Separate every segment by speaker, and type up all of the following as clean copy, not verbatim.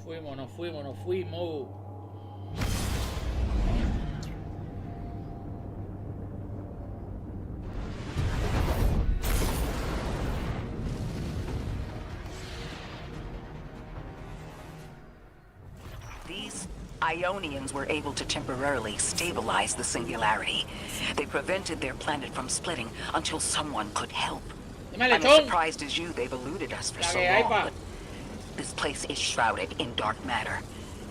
Speaker 1: Nos fuimos.
Speaker 2: These Ionians were able to temporarily stabilize the singularity. They prevented their planet from splitting until someone could help. I'm as surprised as you they've eluded us for so long, but this place is shrouded in dark matter.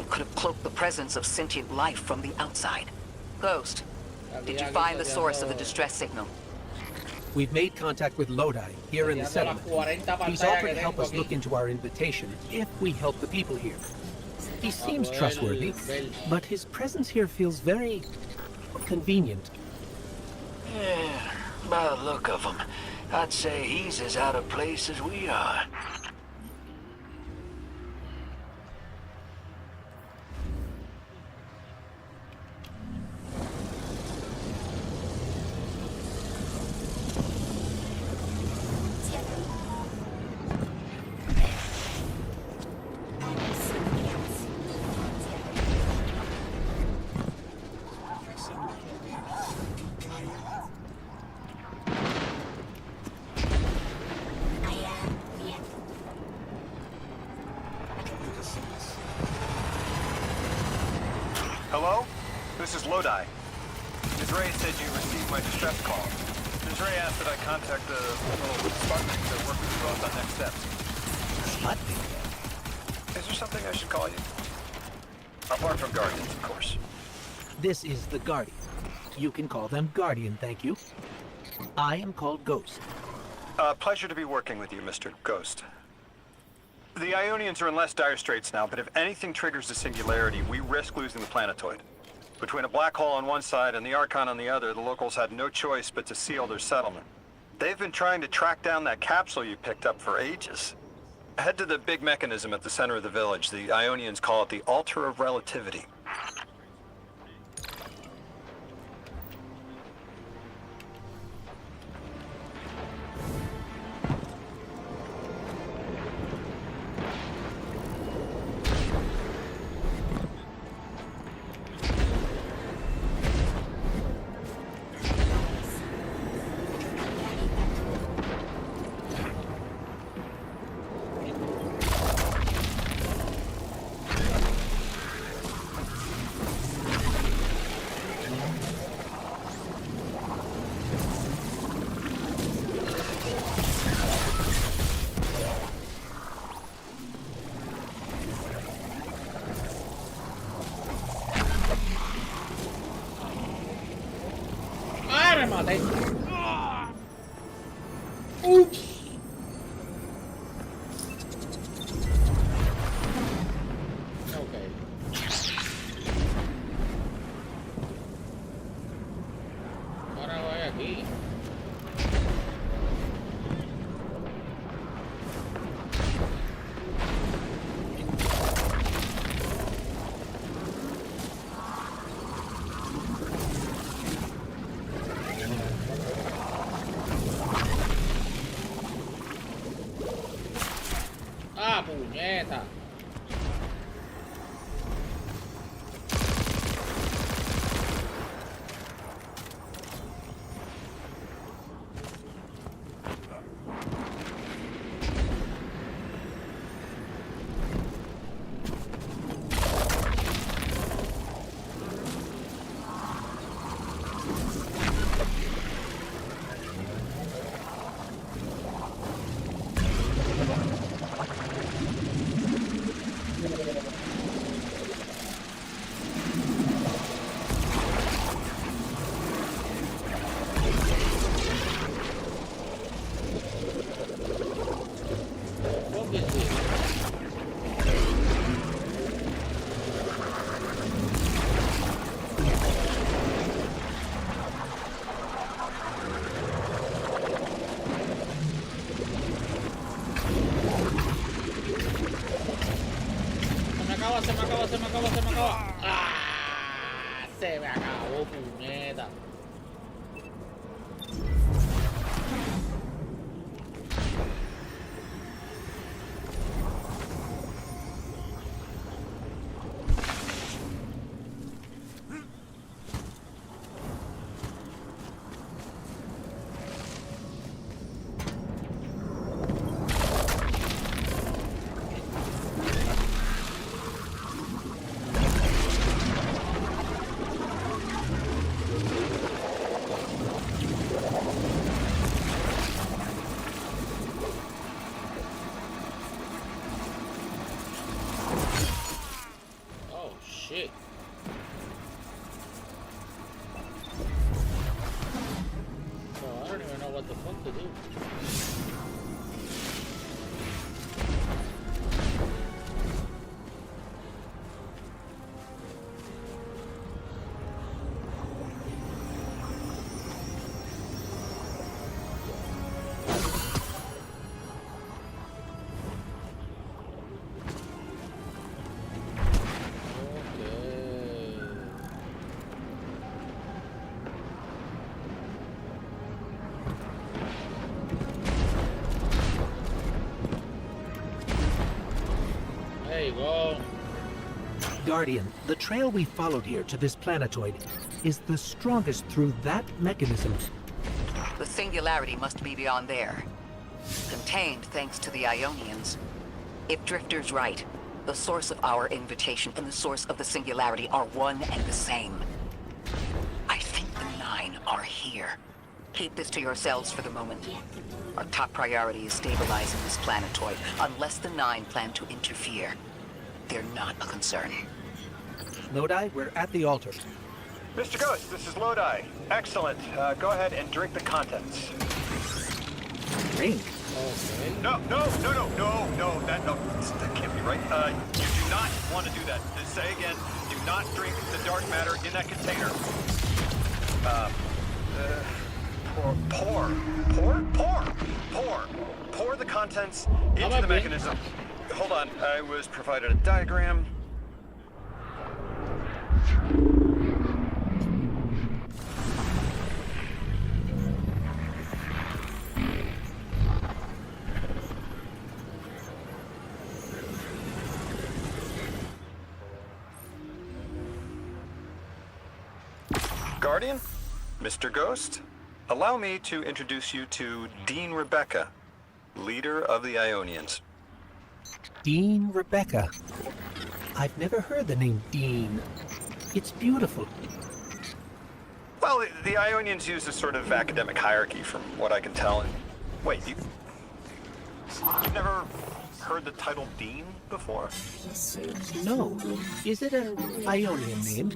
Speaker 2: It could have cloaked the presence of sentient life from the outside. Ghost, did you find the source of the distress signal?
Speaker 3: We've made contact with Lodi here in the settlement. He's offered to help us look into our invitation if we help the people here. He seems trustworthy, but his presence here feels very convenient.
Speaker 4: Yeah, by the look of him, I'd say he's as out of place as we are.
Speaker 5: Hello? This is Lodi. Desiree said you received my distress call. Desiree asked that I contact the little Sputnik to work with you both on next steps. Sputnik? Is there something I should call you? Apart from Guardians, of course.
Speaker 3: This is the Guardian. You can call them Guardian, thank you. I am called Ghost.
Speaker 5: Pleasure to be working with you, Mr. Ghost. The Ionians are in less dire straits now, but if anything triggers the singularity, we risk losing the planetoid. Between a black hole on one side and the Archon on the other, the locals had no choice but to seal their settlement. They've been trying to track down that capsule you picked up for ages. Head to the big mechanism at the center of the village. The Ionians call it the Altar of Relativity.
Speaker 1: Oops. Okay. Ahora voy aquí. Ah, puñeta. Se me acabó. ¡Ah! Se me acabó, puñeta. what the fuck to do. Go.
Speaker 3: Guardian, the trail we followed here to this planetoid is the strongest through that mechanism.
Speaker 2: The singularity must be beyond there. Contained thanks to the Ionians. If Drifter's right, the source of our invitation and the source of the singularity are one and the same. I think the Nine are here. Keep this to yourselves for the moment. Our top priority is stabilizing this planetoid, unless the Nine plan to interfere. They're not a concern.
Speaker 3: Lodi, we're at the altar.
Speaker 5: Mr. Ghost, this is Lodi. Excellent. Go ahead and drink the contents.
Speaker 3: Drink?
Speaker 1: Okay.
Speaker 5: No, that can't be right. You do not want to do that. Just say again, do not drink the dark matter in that container. Pour the contents into the mechanism. Hold on, I was provided a diagram. Guardian, Mr. Ghost, allow me to introduce you to Dean Rebecca, leader of the Ionians.
Speaker 3: Dean Rebecca. I've never heard the name Dean. It's beautiful.
Speaker 5: Well, the Ionians use a sort of academic hierarchy from what I can tell. And wait, you've never heard the title Dean before?
Speaker 3: No. Is it an Ionian name?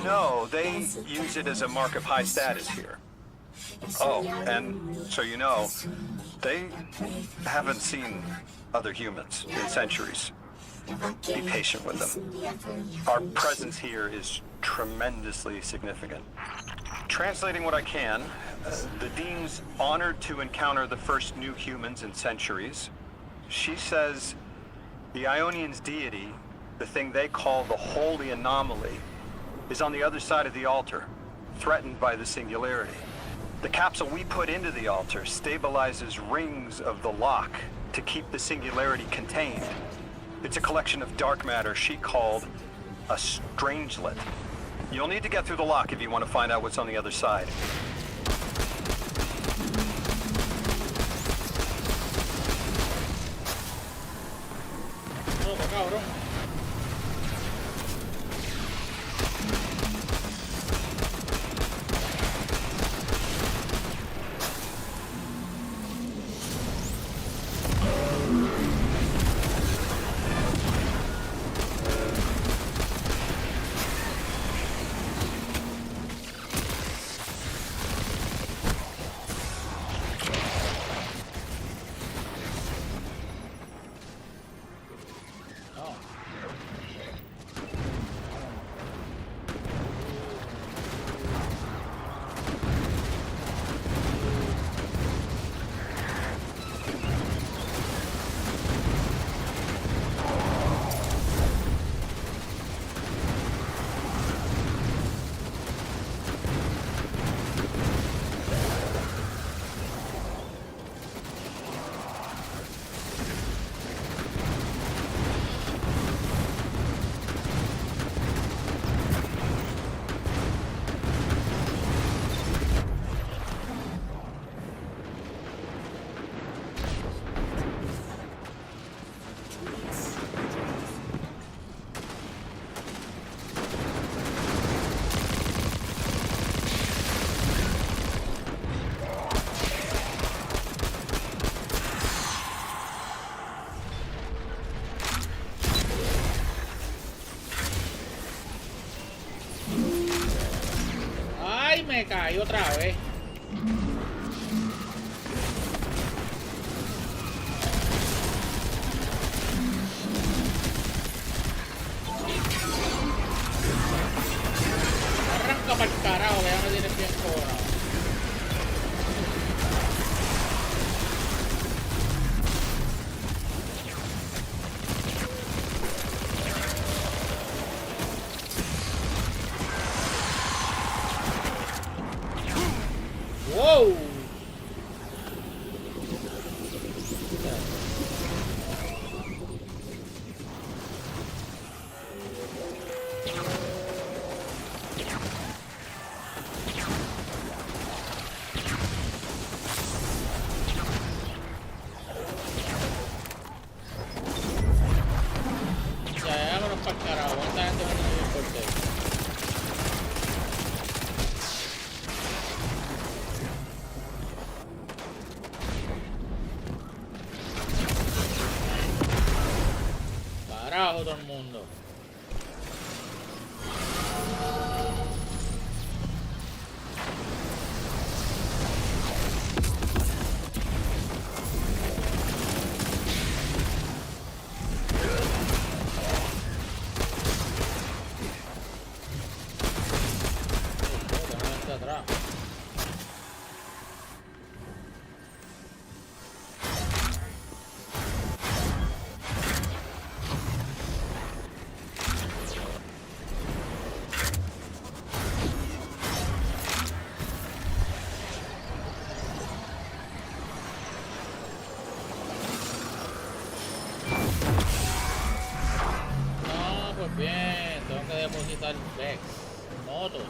Speaker 5: No, they use it as a mark of high status here. Oh, and so you know, they haven't seen other humans in centuries. Be patient with them. Our presence here is tremendously significant. Translating what I can, the Dean's honored to encounter the first new humans in centuries. She says the Ionians' deity, the thing they call the holy anomaly, is on the other side of the altar, threatened by the singularity. The capsule we put into the altar stabilizes rings of the lock to keep the singularity contained. It's a collection of dark matter she called a strangelet. You'll need to get through the lock if you want to find out what's on the other side.
Speaker 1: No, cabrón. Me caí otra vez. Total Vex. Motos.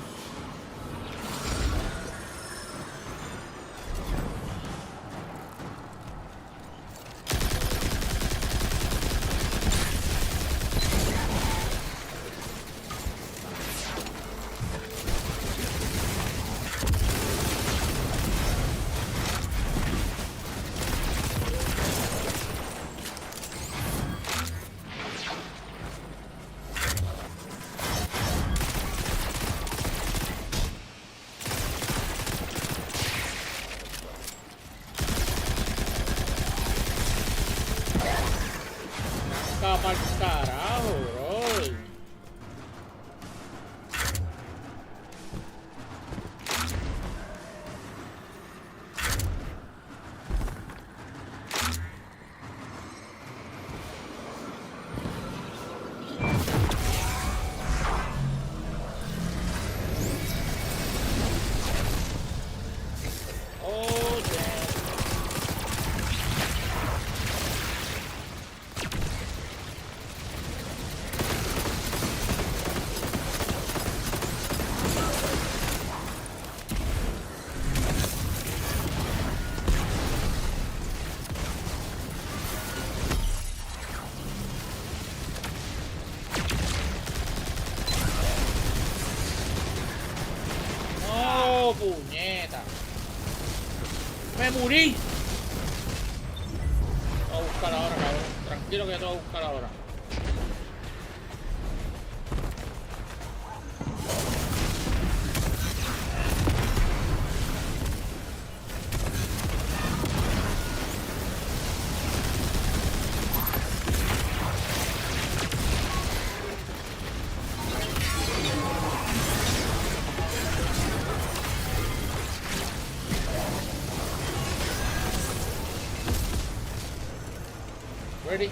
Speaker 1: Pa'l carajo, bro. Oh, damn. ¡No, puñeta! ¡Me morí! Voy a buscar ahora, cabrón. Tranquilo que te voy a buscar ahora. Ready?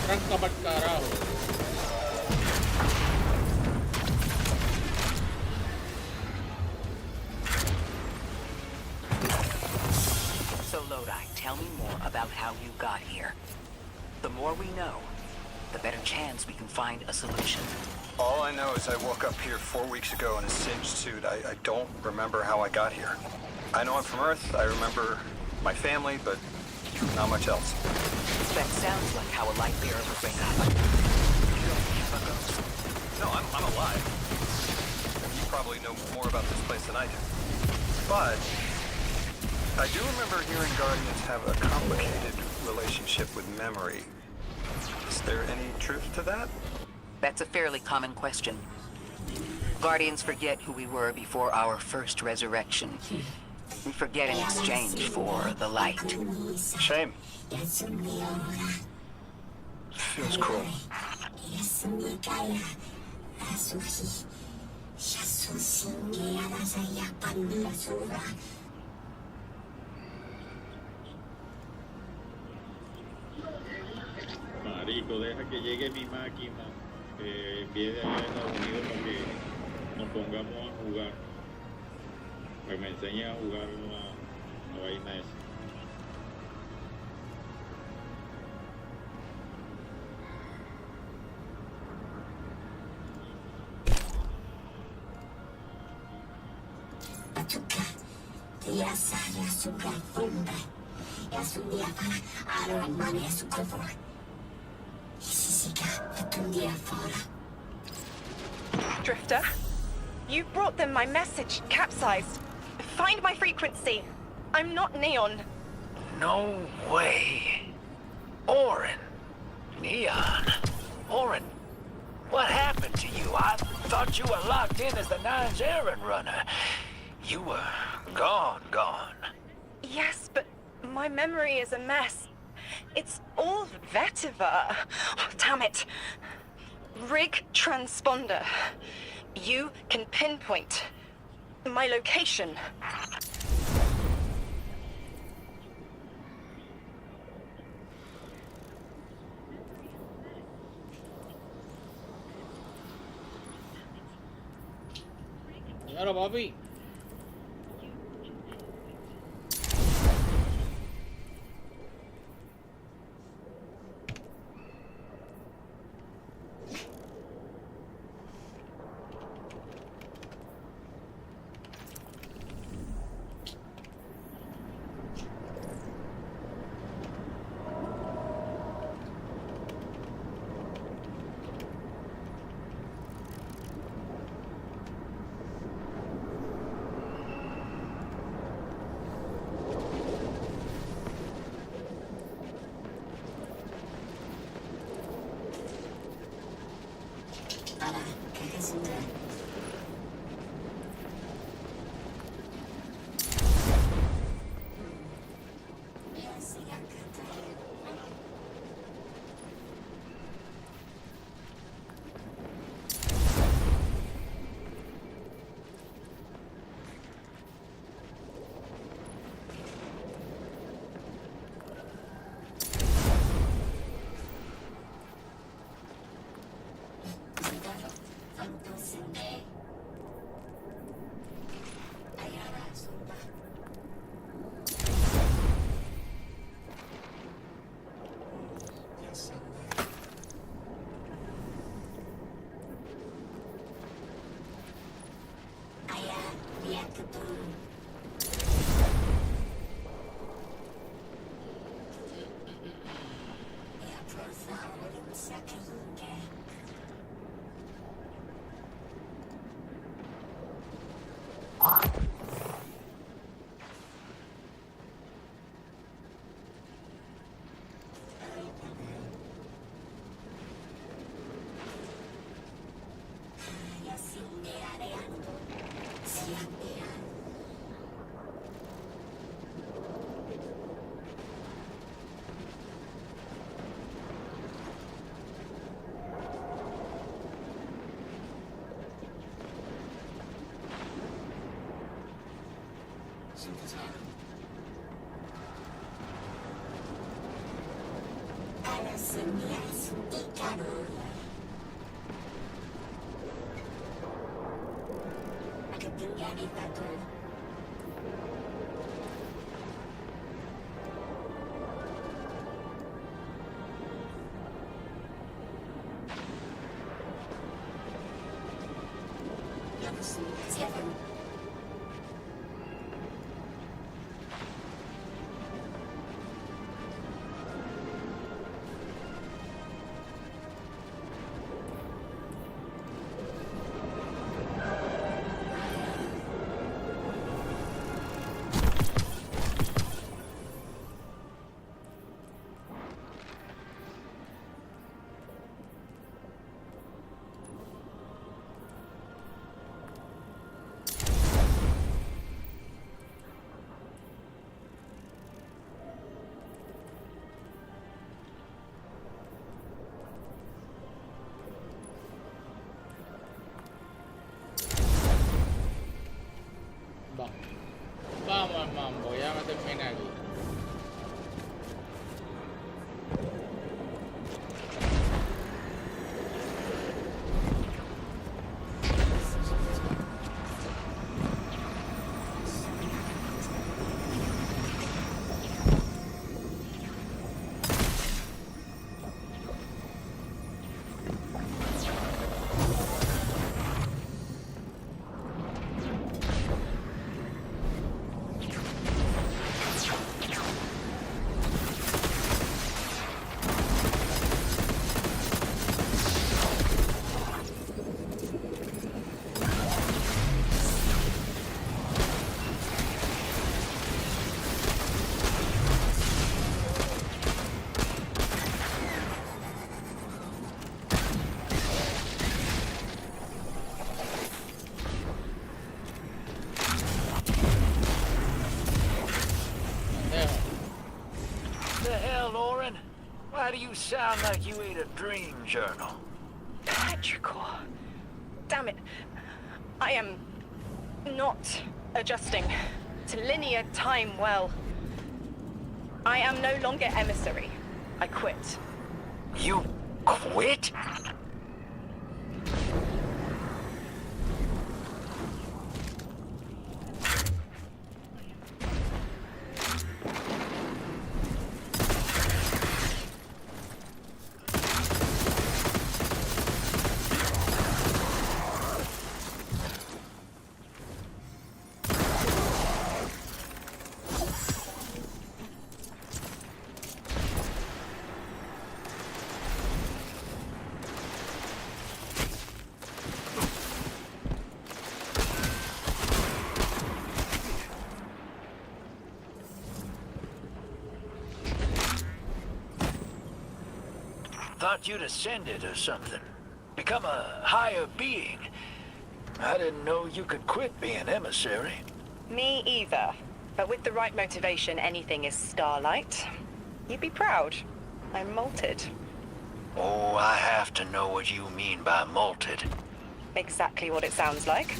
Speaker 1: Tranca pa'l carajo.
Speaker 2: So Lodi, tell me more about how you got here. The more we know, the better chance we can find a solution.
Speaker 5: All I know is I woke up here 4 weeks ago in a singed suit. I don't remember how I got here. I know I'm from Earth. I remember my family, but not much else.
Speaker 2: That sounds like how a light bearer would wake up.
Speaker 5: No, I'm alive. You probably know more about this place than I do. But I do remember hearing Guardians have a complicated relationship with memory. Is there any truth to that?
Speaker 2: That's a fairly common question. Guardians forget who we were before our first resurrection. We forget in exchange for the light.
Speaker 5: Shame. Feels cool.
Speaker 6: Marico, deja que llegue mi máquina, envíe de allá a Estados Unidos para que nos pongamos a jugar, para que me enseñe a jugar la vaina esa.
Speaker 7: Drifter, you brought them my message, capsized. Find my frequency. I'm not Neon.
Speaker 4: No way. Orin. Neon. Orin. What happened to you? I thought you were locked in as the Nine's errand runner. You were gone.
Speaker 7: Yes, but my memory is a mess. It's all vetiver. Oh, damn it. Rig transponder. You can pinpoint my location.
Speaker 1: Dímelo, papi.
Speaker 4: hell, Oren? Why do you sound like you ate a dream journal?
Speaker 7: Petrichor. Damn it. I am not adjusting to linear time well. I am no longer emissary. I quit.
Speaker 4: You quit? Thought you'd ascended or something. Become a higher being. I didn't know you could quit being emissary.
Speaker 7: Me either. But with the right motivation, anything is starlight. You'd be proud. I'm molted.
Speaker 4: Oh, I have to know what you mean by molted.
Speaker 7: Exactly what it sounds like.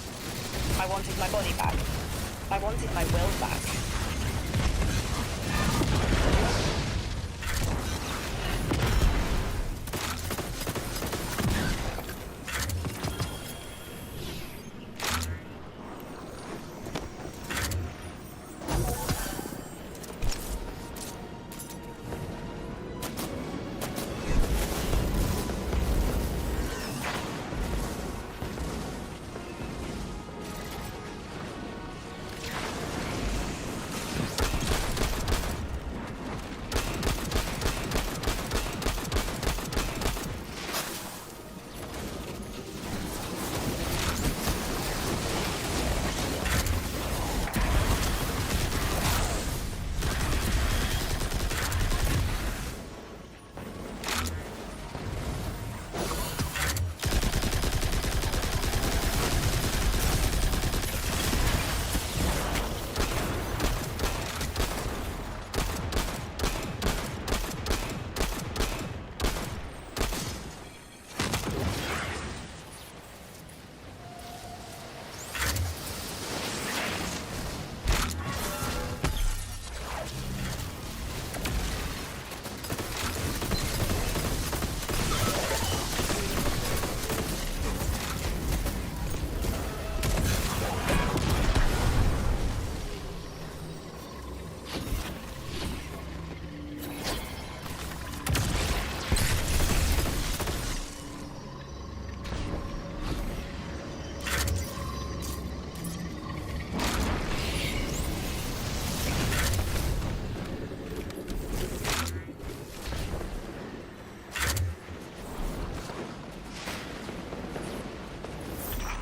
Speaker 7: I wanted my body back. I wanted my will back.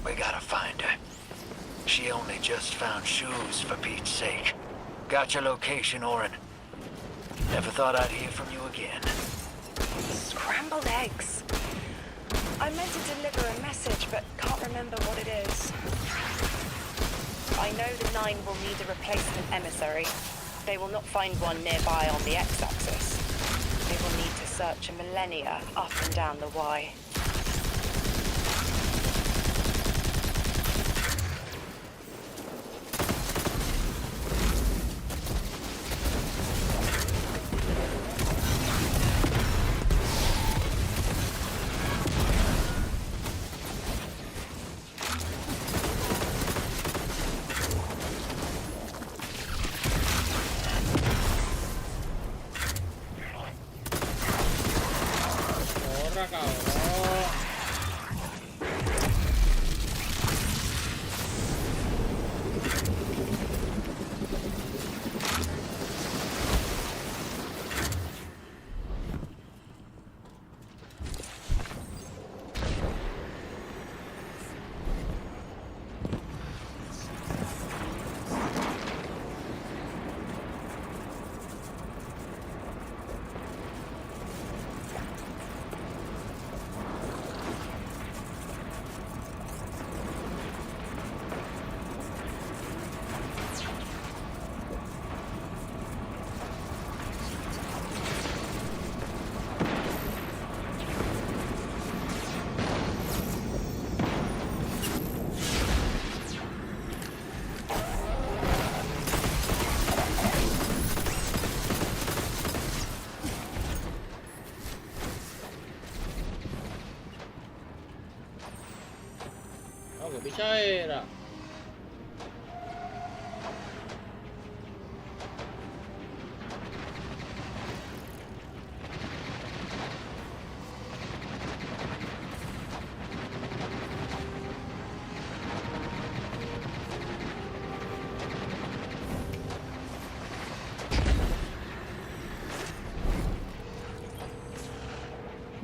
Speaker 4: We gotta find her. She only just found shoes, for Pete's sake. Got your location, Oren. Never thought I'd hear from you again.
Speaker 7: Scrambled eggs. I meant to deliver a message, but can't remember what it is. I know the Nine will need a replacement emissary. They will not find one nearby on the X-axis. They will need to search a millennia up and down the Y.
Speaker 1: Corra, cabrón. chucha era?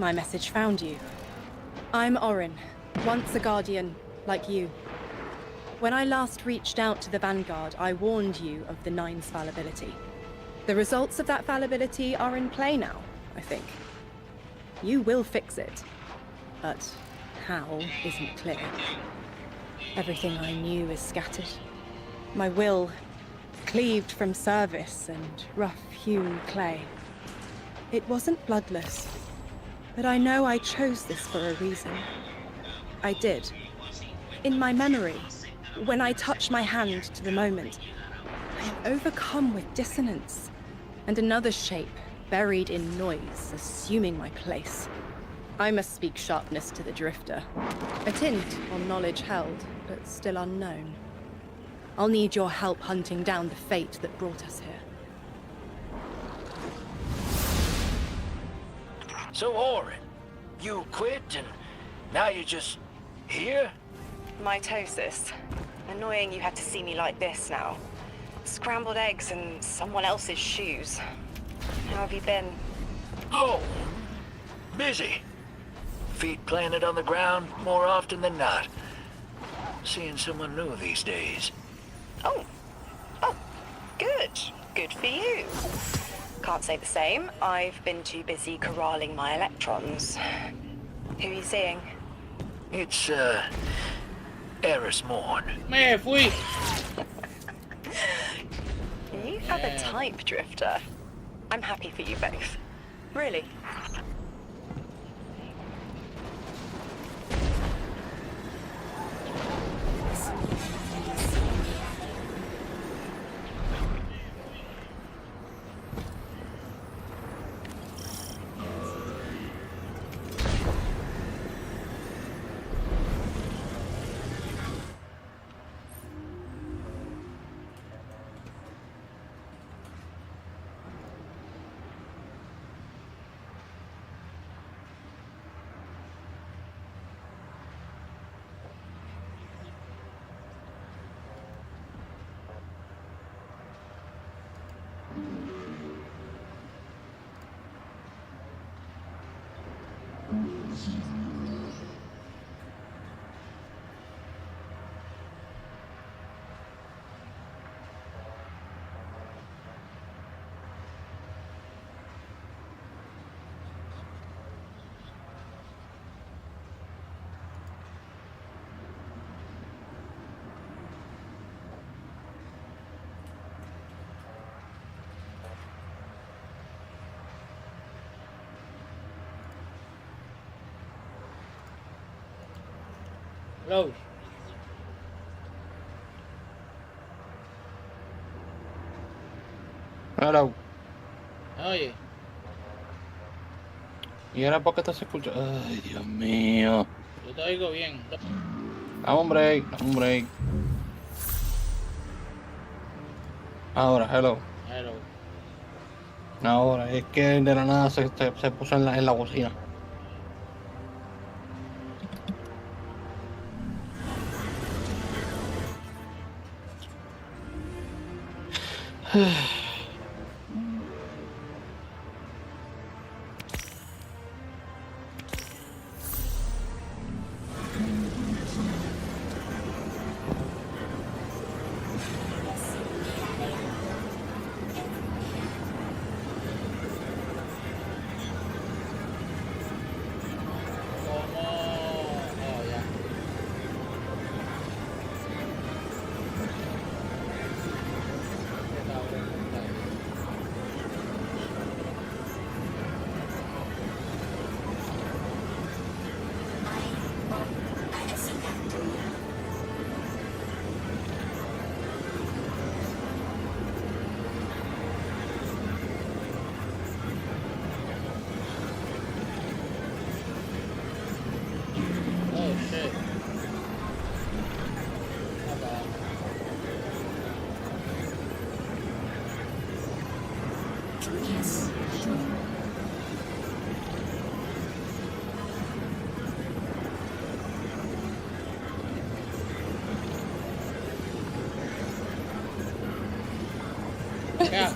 Speaker 8: My message found you. I'm Orin, once a Guardian, like you. When I last reached out to the Vanguard, I warned you of the Nine's fallibility. The results of that fallibility are in play now, I think. You will fix it, but how isn't clear. Everything I knew is scattered. My will cleaved from service and rough-hewn clay. It wasn't bloodless. But I know I chose this for a reason. I did. In my memory, when I touch my hand to the moment, I am overcome with dissonance, and another shape, buried in noise, assuming my place. I must speak sharpness to the drifter. A tint on knowledge held, but still unknown. I'll need your help hunting down the fate that brought us here.
Speaker 4: So, Orin, you quit and now you're just here?
Speaker 7: Mitosis. Annoying you have to see me like this now. Scrambled eggs in someone else's shoes. How have you been?
Speaker 4: Oh, busy. Feet planted on the ground more often than not. Seeing someone new these days.
Speaker 7: Oh, good. Good for you. Can't say the same. I've been too busy corralling my electrons. Who are you seeing?
Speaker 4: It's, Eris Morn.
Speaker 1: Me fui.
Speaker 7: You have a type, Drifter. I'm happy for you both. Really.
Speaker 1: Hello.
Speaker 9: Hello.
Speaker 1: Oye.
Speaker 9: ¿Y ahora por qué te se escucha? Ay, Dios mío.
Speaker 1: Yo te oigo bien.
Speaker 9: Dame un break, dame un break. Ahora, hello.
Speaker 1: Hello.
Speaker 9: Ahora, es que de la nada se puso en la bocina.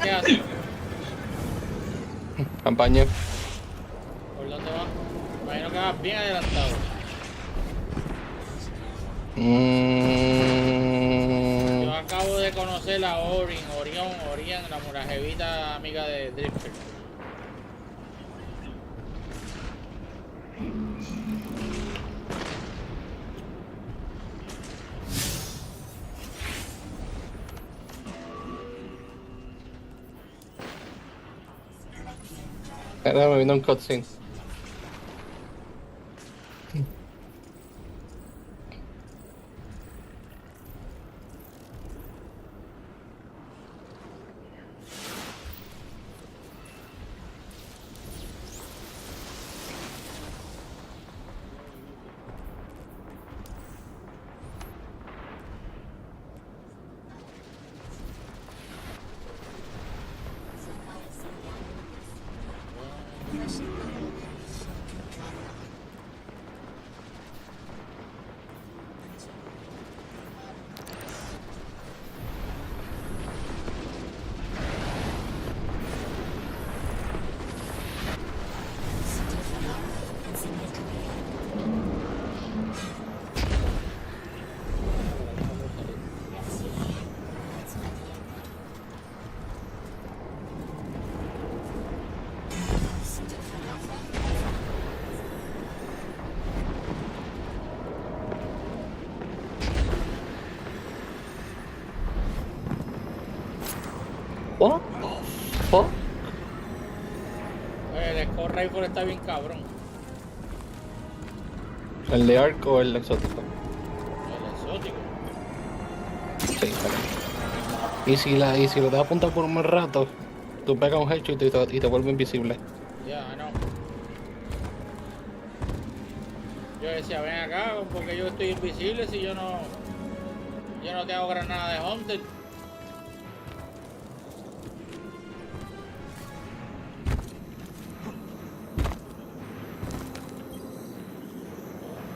Speaker 1: ¿Qué haces?
Speaker 9: Campaña.
Speaker 1: ¿Por dónde vas? Imagino que vas bien adelantado. Yo acabo de conocer a Orión, la murajevita amiga de Drifter.
Speaker 9: Me vino un cutscene. What the fuck?
Speaker 1: El Score Rifle está bien cabrón.
Speaker 9: ¿El de Ark o el exótico?
Speaker 1: El exótico.
Speaker 9: Sí, vale. Y si lo das a apuntar por un buen rato, tú pegas un headshot y te vuelve invisible.
Speaker 1: Ya, no. Yo decía, ven acá, porque yo estoy invisible si yo no tengo granada de Hunter.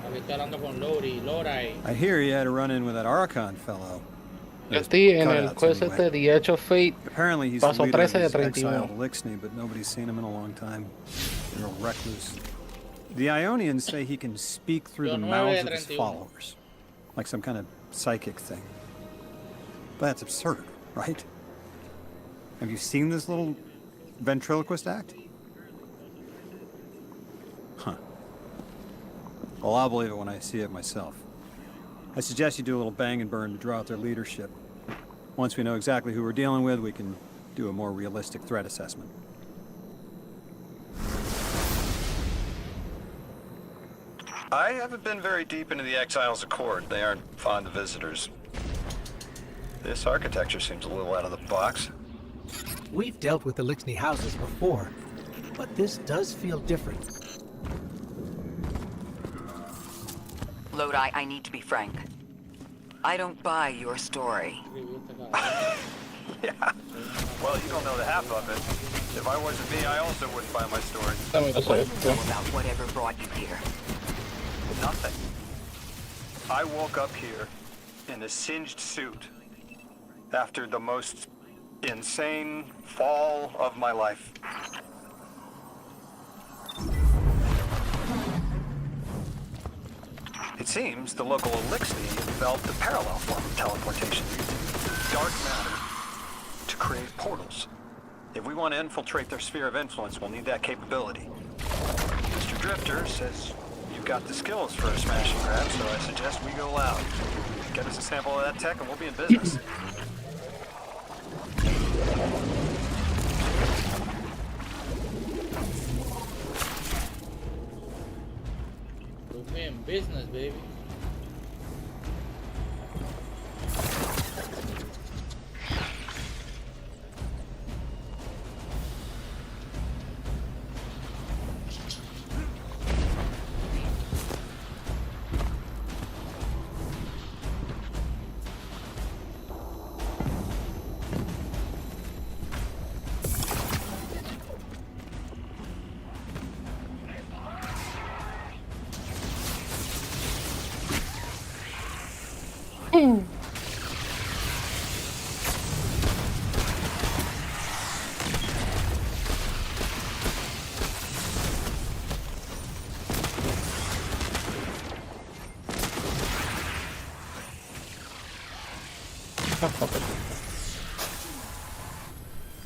Speaker 1: Aquí estoy hablando con Loray.
Speaker 5: I hear you had a run-in with that Archon fellow.
Speaker 9: Yo estoy en el quest este The Edge of Fate.
Speaker 5: Apparently he's the
Speaker 9: Paso
Speaker 5: leader of
Speaker 9: 13 de
Speaker 5: these
Speaker 9: 31.
Speaker 5: exiled Lixney, but nobody's seen him in a long time. They're a recluse. The Ionians say he can speak through the mouths of his followers, like some kind of psychic thing. But that's absurd, right? Have you seen this little ventriloquist act? Huh. Well, I'll believe it when I see it myself. I suggest you do a little bang and burn to draw out their leadership. Once we know exactly who we're dealing with, we can do a more realistic threat assessment. I haven't been very deep into the Exiles Accord. They aren't fond of visitors. This architecture seems a little out of the box.
Speaker 3: We've dealt with the Lixney houses before, but this does feel different.
Speaker 2: Lodi, I need to be frank. I don't buy your story.
Speaker 5: Yeah. Well, you don't know the half of it. If I wasn't me, I also wouldn't buy my story.
Speaker 2: What do you know about whatever brought you here?
Speaker 5: Nothing. I woke up here in a singed suit after the most insane fall of my life. It seems the local Elixir developed a parallel form of teleportation, dark matter, to create portals. If we want to infiltrate their sphere of influence, we'll need that capability. Mr. Drifter says you've got the skills for a smash and grab, so I suggest we go loud. Get us a sample of that tech and we'll be in business.
Speaker 1: Put me in business, baby.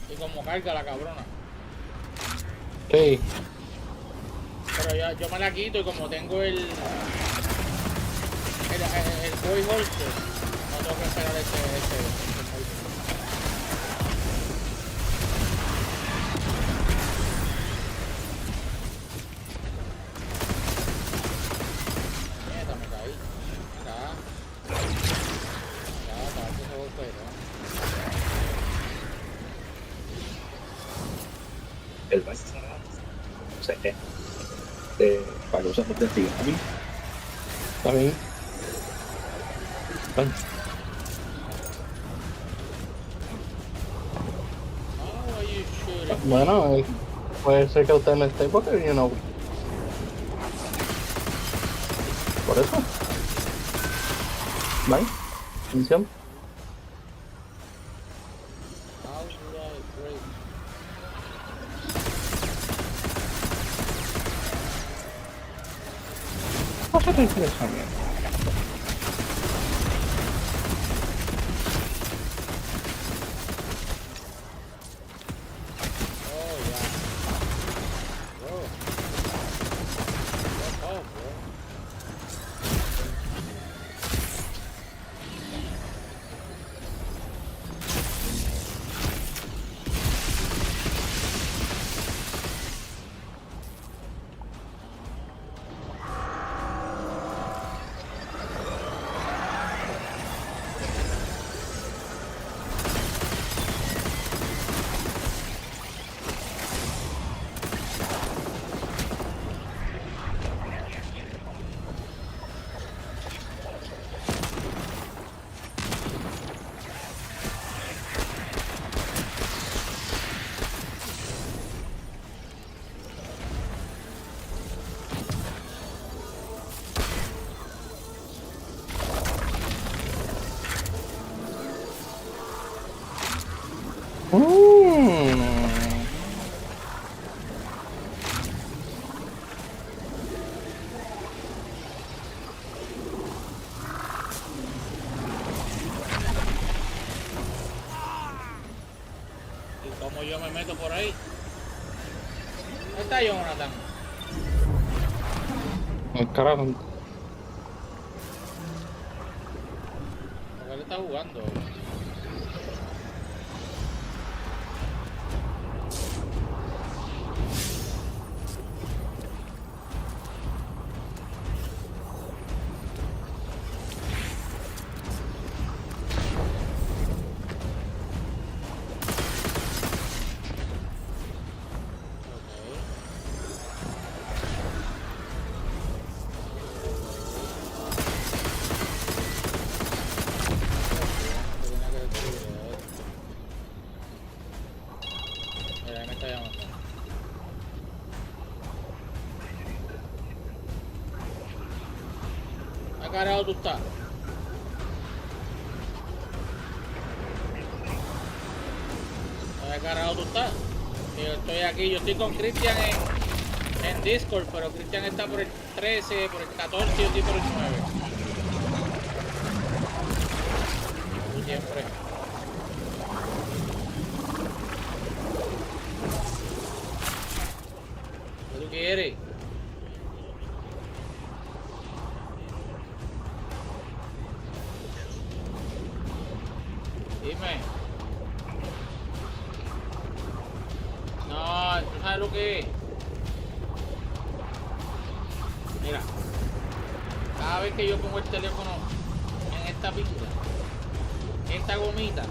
Speaker 1: Y como carga la cabrona.
Speaker 9: Sí.
Speaker 1: Pero yo me la quito y como tengo el boy holster, no tengo que esperar ese mierda, me caí. Acá, para que se golpea,
Speaker 10: El baño cerrado. O sea, para que usas los testigos. A mí.
Speaker 9: Está bien. Bueno. Bueno, puede ser que usted no esté porque, you know. Por eso. ¿Vale? Atención. No sé qué es eso, amigo.
Speaker 1: Como yo me meto por ahí. ¿Dónde está Jonathan?
Speaker 9: El carajo.
Speaker 1: Porque él está jugando. ¿A qué carajo tú estás? ¿A qué carajo tú estás? Yo estoy aquí, yo estoy con Cristian en Discord, pero Cristian está por el 13, por el 14 y yo estoy por el 9. Tú siempre. ¿Qué tú quieres? Dime. No, ¿tú sabes lo que es? Mira. Cada vez que yo pongo el teléfono en esta pintura, esta gomita,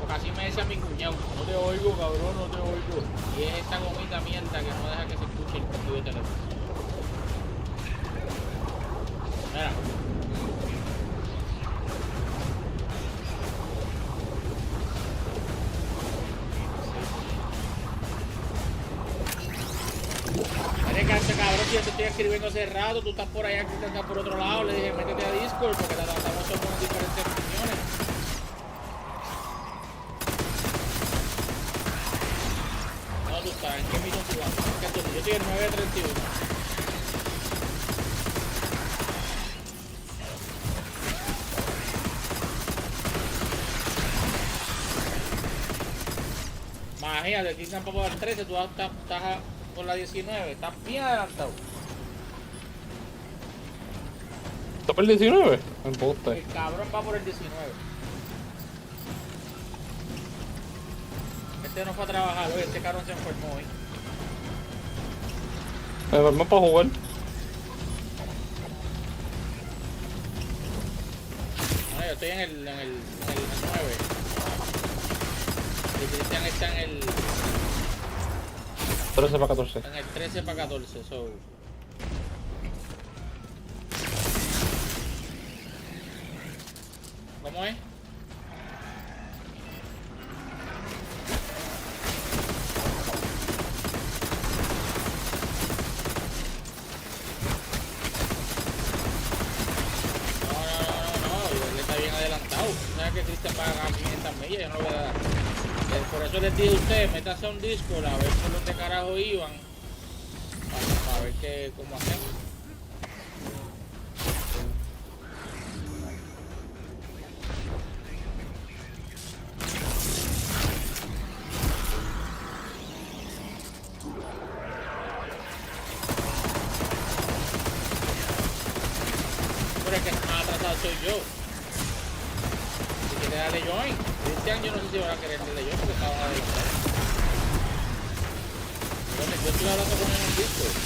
Speaker 1: porque así me decía mi cuñado, no te oigo, cabrón, no te oigo. Y es esta gomita mierda que no deja que se escuche el cambio de teléfono. Mira. Cabrón, yo te estoy escribiendo hace rato, tú estás por allá, tú estás por otro lado. Le dije, métete a Discord porque la tratamos somos diferentes opiniones. No, tú estás, ¿en qué misión tú vas? Yo estoy en 931. Imagínate, aquí están para el 13, tú estás por la 19, estás bien adelantado.
Speaker 9: ¿Está por el 19? Me gusta.
Speaker 1: El cabrón va por el 19. Este no fue a trabajar hoy, este cabrón se enfermó hoy.
Speaker 9: Me enfermó para jugar.
Speaker 1: No, yo estoy en el 9. Y Cristian está en el
Speaker 9: 13 para 14.
Speaker 1: En el 13 para 14, so. ¿Cómo es? No, él está bien adelantado. ¿Sabes que Cristian va a ganar 500 millas? Yo no lo voy a dar. Por eso les digo a ustedes, métanse a un Discord a ver por dónde carajo iban. Para ver cómo hacemos. Pero es que más atrasado soy yo. Si quiere darle join. Cristian yo no sé si van a querer darle join porque estaban adelantados. Yo estoy hablando con él en el Discord.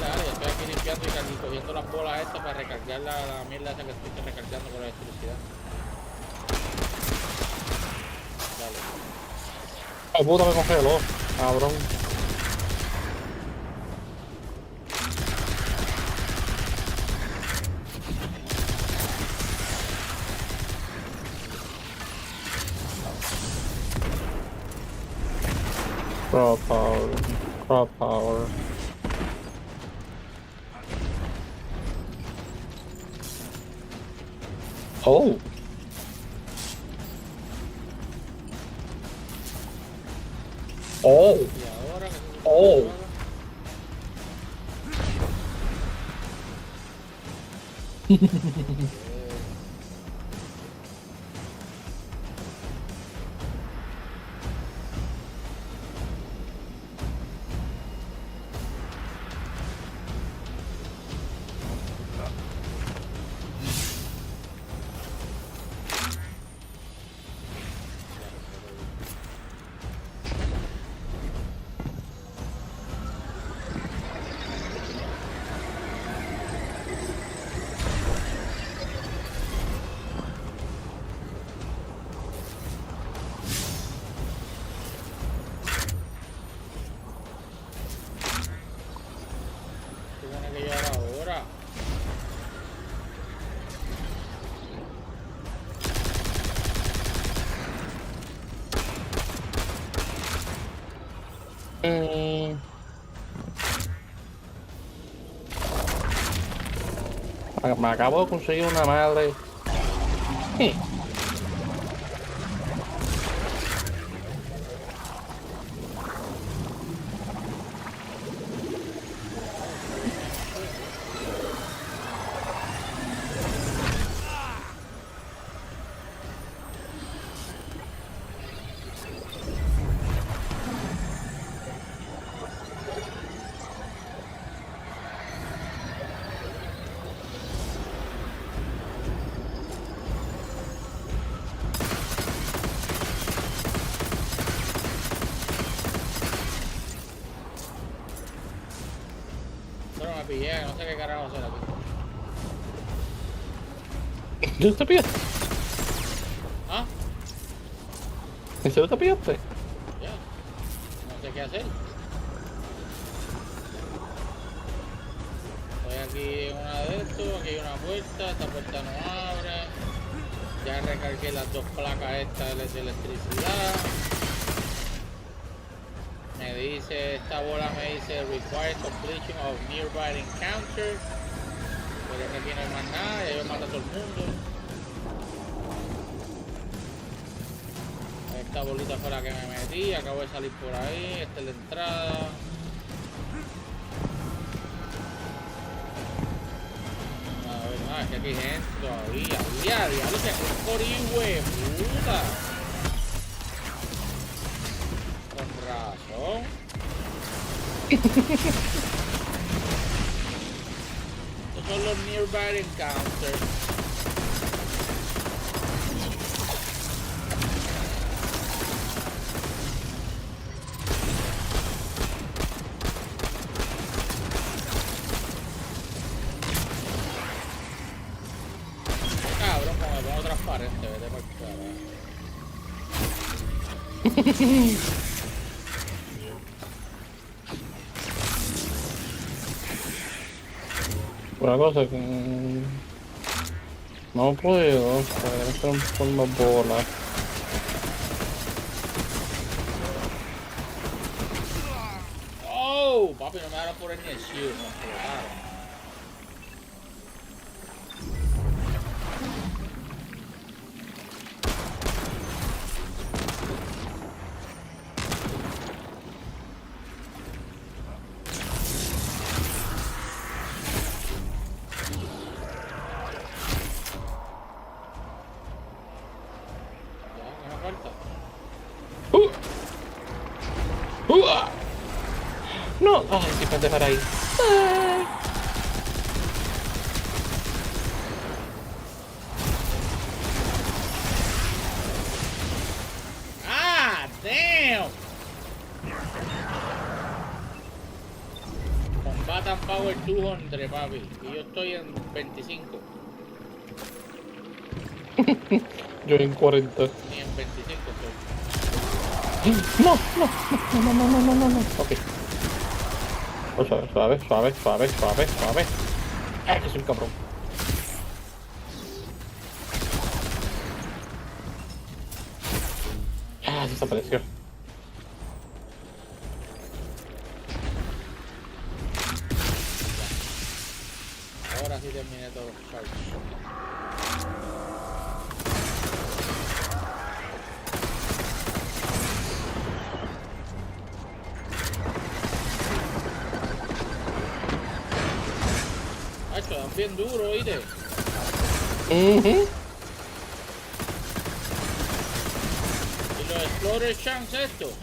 Speaker 1: Dale, yo estoy aquí limpiando y cogiendo las bolas estas para recargar la mierda esa que estoy recargando con la electricidad. Dale.
Speaker 9: Ay, puta, me congeló, cabrón. Raw power. Raw power. Oh. Oh. Oh. Me acabo de conseguir una madre.
Speaker 1: No sé qué carajo hacer aquí.
Speaker 9: ¿Tú te pillaste?
Speaker 1: ¿Ah?
Speaker 9: ¿En serio te pillaste?
Speaker 1: Ya. No sé qué hacer. Estoy aquí en una de estos, aquí hay una puerta, esta puerta no abre. Ya recargué las dos placas estas de electricidad. Me dice, esta bola me dice require completion of nearby encounter. Pero que aquí no hay más nada, ya yo mato a todo el mundo. Esta bolita fue la que me metí, acabo de salir por ahí, esta es la entrada. A ver, es que aquí hay gente todavía. Diablo, que es corillo, puta. Con razón. Estos son los nearby encounters. Cabrón, como me pongo transparente, vete por carajo.
Speaker 9: Una cosa que no puedo, hacer un forma bola.
Speaker 1: Oh, papi, no me dejaron poner ni el shield, me explotaron.
Speaker 9: No, ay, si puedes dejar ahí.
Speaker 1: Ah, damn. Combatan Power 200, papi. Y yo estoy en 25.
Speaker 9: Yo en 40.
Speaker 1: Ni en 25 estoy.
Speaker 9: No. Ok. Oh, suave. Que soy un cabrón. Desapareció.
Speaker 1: Ahora sí terminé todos los charges. Dan bien duro, oíste. Y los Explorer Chunks estos,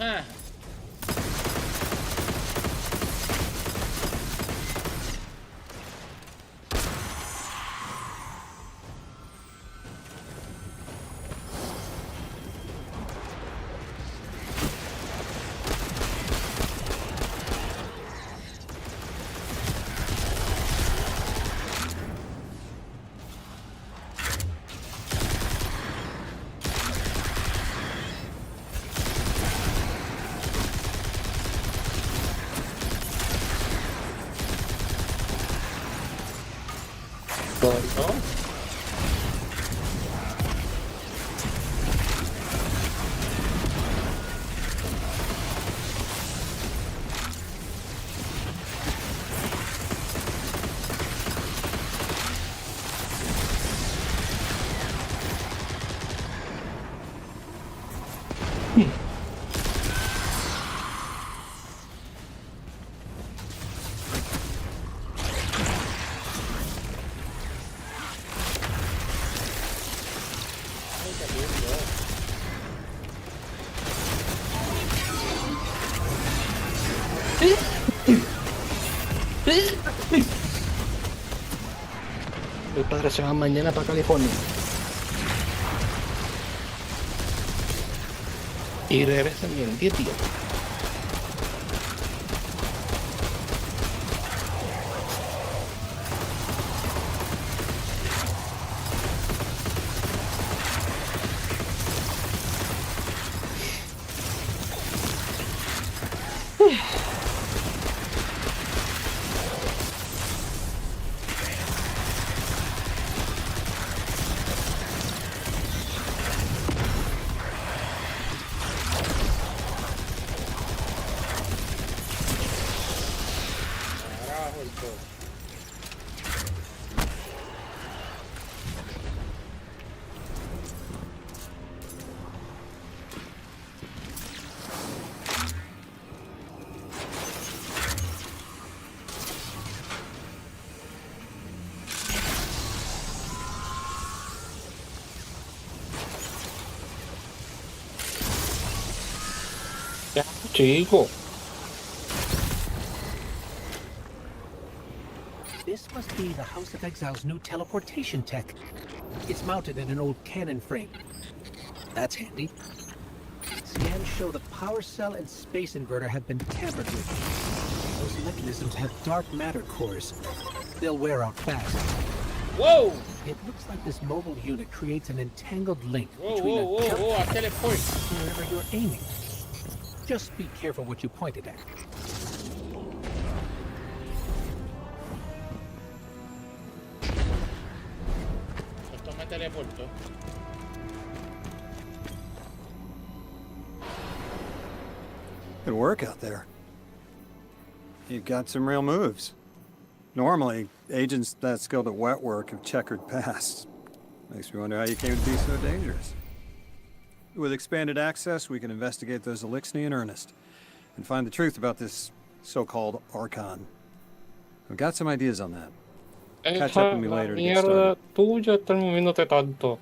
Speaker 9: Mis padres se van mañana para California. Y regresan en 10 días. Ya, chico.
Speaker 3: This must be the House of Exile's new teleportation tech. It's mounted in an old cannon frame. That's handy. Scans show the power cell and space inverter have been tampered with. Those mechanisms have dark matter cores. They'll wear out fast.
Speaker 1: Whoa!
Speaker 3: It looks like this mobile unit creates an entangled link
Speaker 1: Whoa,
Speaker 3: between
Speaker 1: whoa, whoa, whoa, I teleport.
Speaker 3: wherever you're aiming. Just be careful what you pointed at.
Speaker 1: Esto me teleportó.
Speaker 5: Good work out there. You've got some real moves. Normally, agents that skilled at wet work have checkered past. Makes me wonder how you came to be so dangerous. With expanded access, we can investigate those Elixni in earnest and find the truth about this so-called Archon. I've got some ideas on that. Catch up with me later to get
Speaker 9: Mierda
Speaker 5: started.
Speaker 9: tuya, estar moviéndote tanto.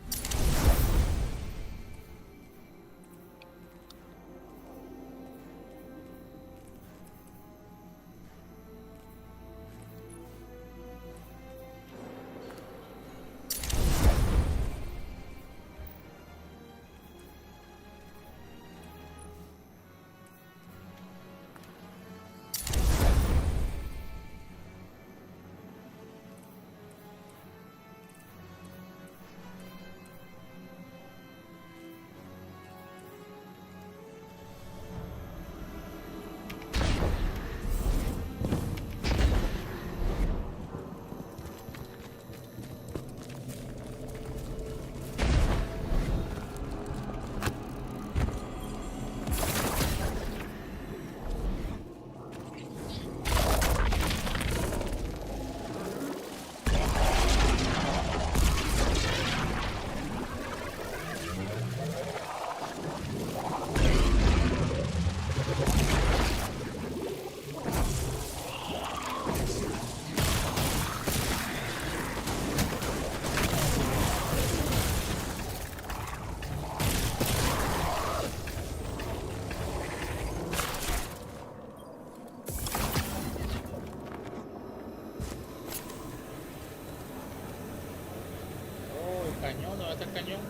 Speaker 1: Cañón, ¿dónde está el cañón?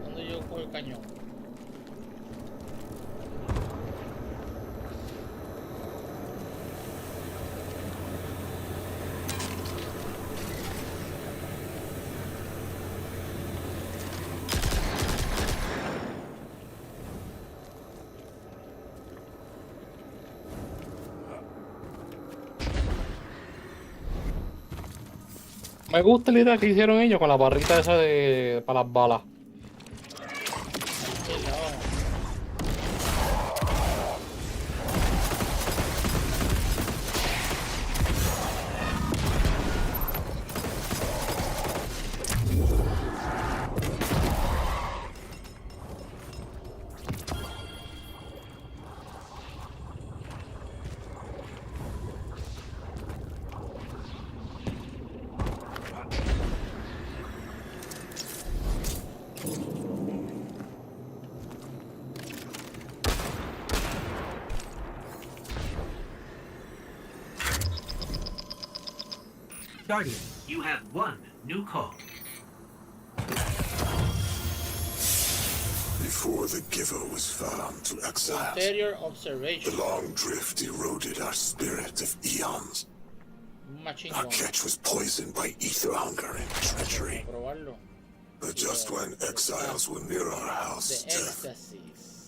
Speaker 1: ¿Dónde yo cojo el cañón?
Speaker 9: Me gusta la idea que hicieron ellos con la barrita esa de para las balas.
Speaker 3: Guardian, you have one new call.
Speaker 11: Before the Giver was found to exile,
Speaker 1: Interior observation.
Speaker 11: the long drift eroded our spirit of eons. Our catch was poisoned by ether hunger and treachery. But just when exiles were near our house, death,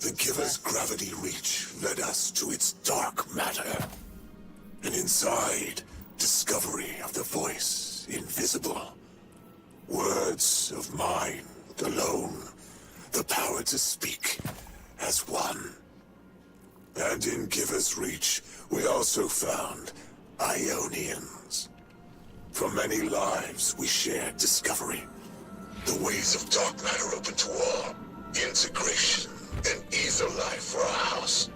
Speaker 11: the Giver's gravity reach led us to its dark matter. And inside, discovery of the voice invisible. Words of mind alone. The power to speak as one. And in Giver's reach, we also found Ionians. For many lives, we shared discovery. The ways of dark matter open to all. Integration and ether life for our house.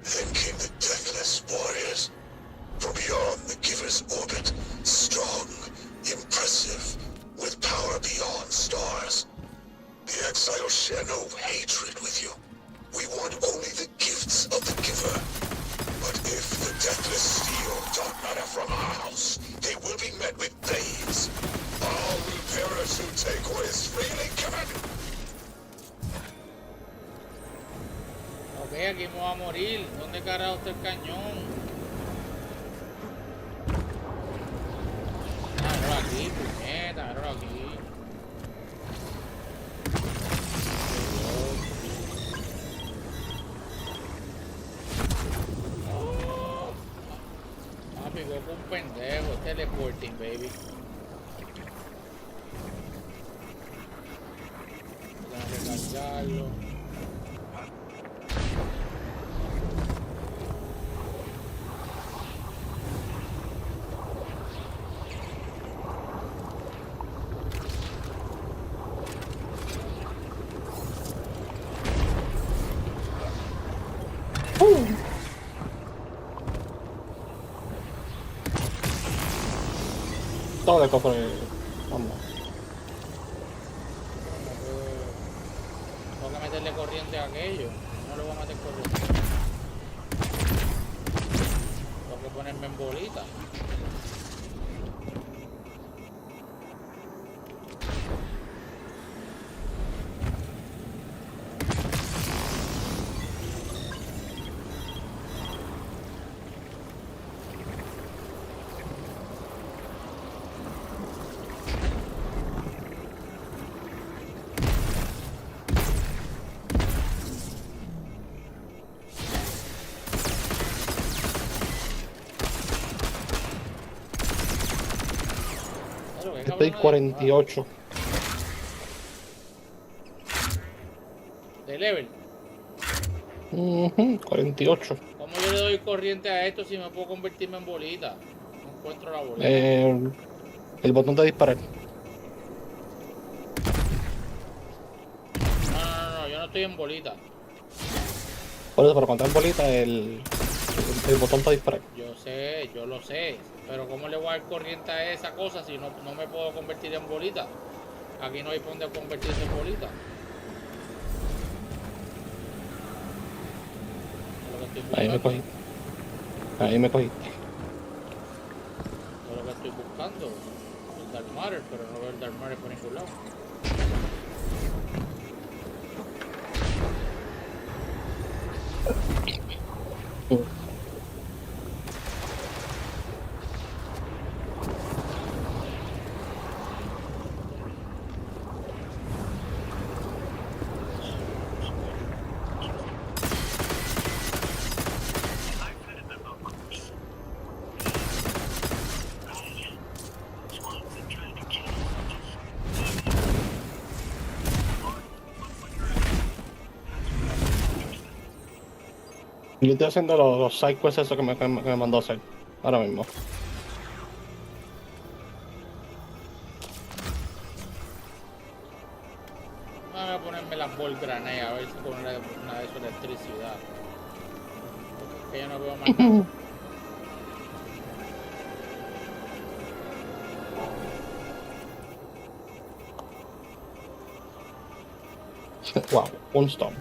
Speaker 11: Then came the Deathless Warriors. From beyond the Giver's orbit, strong, impressive, with power beyond stars. The
Speaker 1: a morir. ¿Dónde carajo está el cañón? Míralo aquí, puñeta, míralo aquí. Papi, Goku un pendejo, teleporting, baby. Vamos a recargarlo.
Speaker 9: Todo el cofre. Vamos.
Speaker 1: Tengo que meterle corriente a aquello. No le voy a meter corriente. Tengo que ponerme en bolita.
Speaker 9: Estoy 48.
Speaker 1: ¿De level?
Speaker 9: 48.
Speaker 1: ¿Cómo yo le doy corriente a esto si me puedo convertirme en bolita? No encuentro la bolita.
Speaker 9: El botón de disparar.
Speaker 1: No, yo no estoy en bolita.
Speaker 9: Por eso, para contar bolita, el botón para disparar.
Speaker 1: Yo sé, yo lo sé. Pero ¿cómo le voy a dar corriente a esa cosa si no me puedo convertir en bolita? Aquí no hay por dónde convertirse en bolita.
Speaker 9: Ahí me cogí. Ahí me cogí.
Speaker 1: Es lo que estoy buscando. El Dark Matter, pero no veo el Dark Matter por ningún lado.
Speaker 9: Yo estoy haciendo los side quests esos que me mandó a hacer. Ahora mismo.
Speaker 1: Voy a ponerme las ball grenades a ver si con una de su electricidad. Porque es que yo no veo más nada.
Speaker 9: Wow, un stone.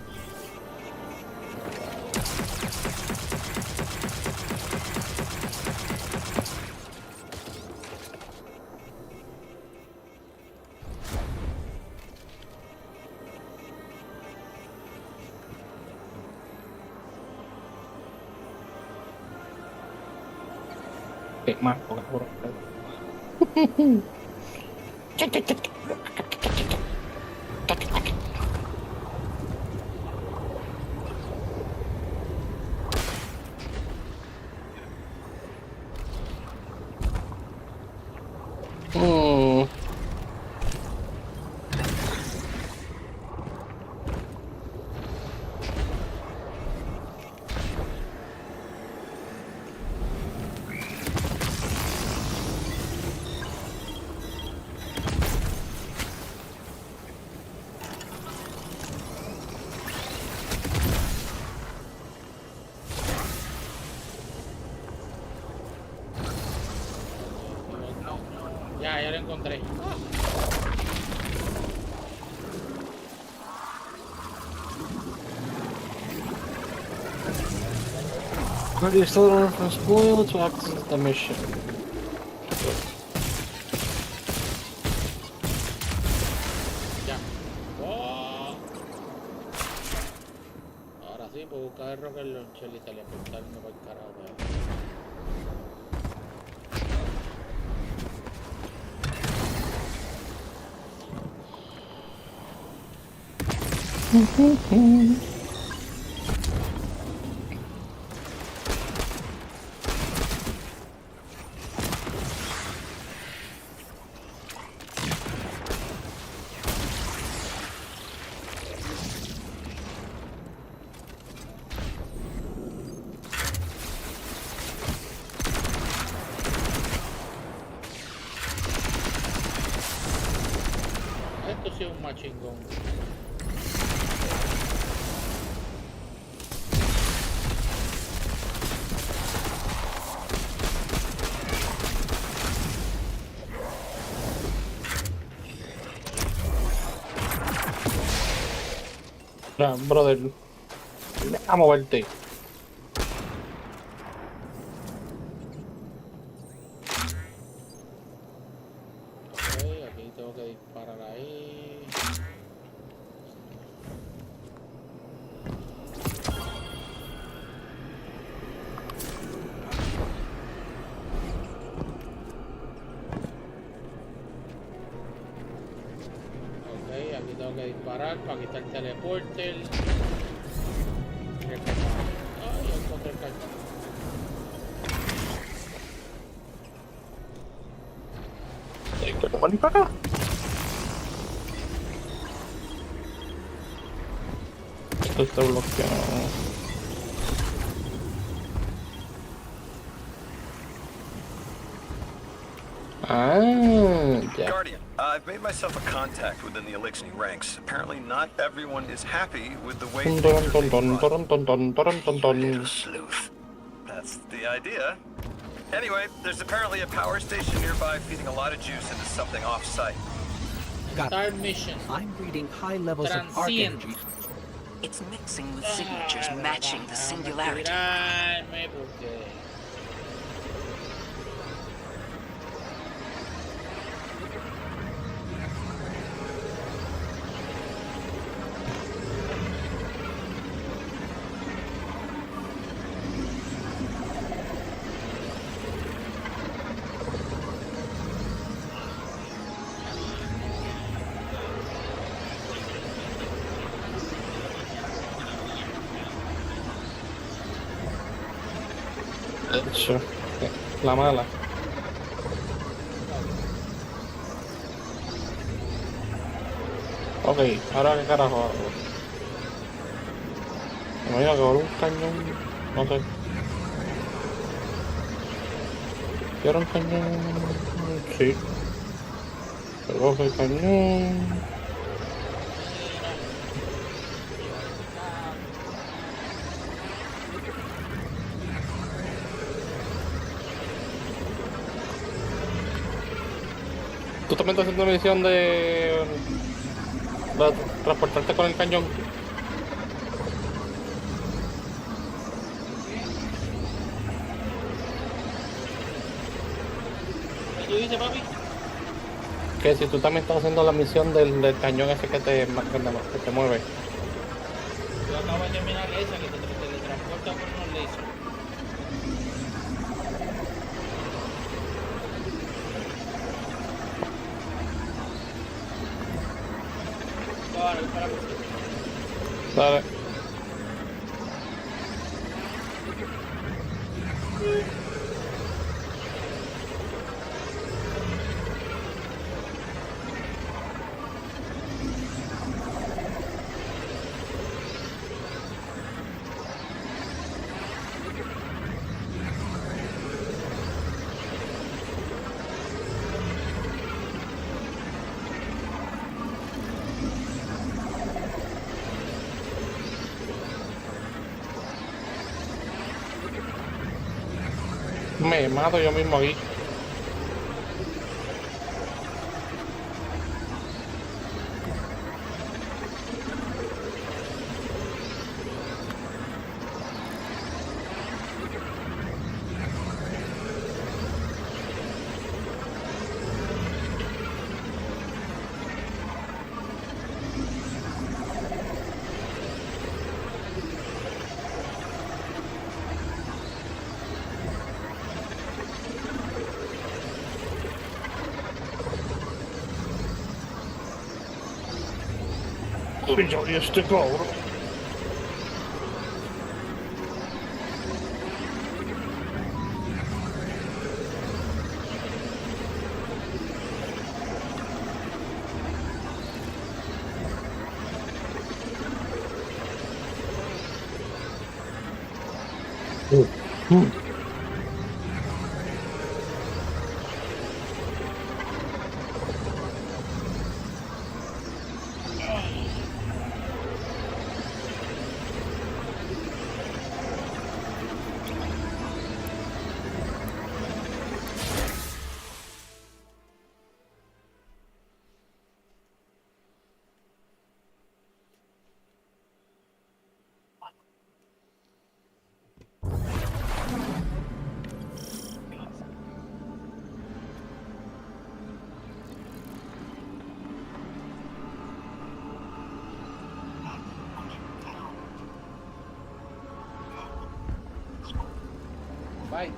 Speaker 9: Qué más, por
Speaker 1: Ya lo encontré.
Speaker 9: Ready to from spoil to access the mission.
Speaker 1: Ya. Oh. Ahora sí, buscar el rocket launcher y teleportarme por el carajo. Esto sí es un machingón.
Speaker 9: Brother, a moverte.
Speaker 1: Ok, aquí tengo que disparar ahí. Ok, aquí tengo que disparar para quitar el teleporter. Ay, encontré el cañón.
Speaker 9: Hay que tomar para acá. Esto está bloqueado. Ya.
Speaker 5: Guardian, I've made myself a contact within the Elixir ranks. Apparently not everyone is happy with the way things are being run.
Speaker 4: Sleuth.
Speaker 5: That's the idea. Anyway, there's apparently a power station nearby feeding a lot of juice into something off-site.
Speaker 3: Got
Speaker 1: Star
Speaker 3: it.
Speaker 1: mission.
Speaker 3: I'm reading high levels of arc
Speaker 1: Transient.
Speaker 3: energy.
Speaker 2: It's mixing with signatures matching the singularity.
Speaker 1: Tirarme porque...
Speaker 9: Hecho. La mala. Ok, ahora qué carajo hago. Me imagino que por un cañón. No sé. ¿Quiero un cañón? Sí. Pero coge el cañón. ¿Tú también estás haciendo misión de transportarte con el cañón?
Speaker 1: ¿Qué tú dices, papi?
Speaker 9: Que si tú también estás haciendo la misión del cañón ese que te mueve.
Speaker 1: Yo acabo de terminar esa que te teletransporta por unos lasers.
Speaker 9: Dale. Me mato yo mismo aquí. Uy, yo vi este cabrón.
Speaker 1: Bye.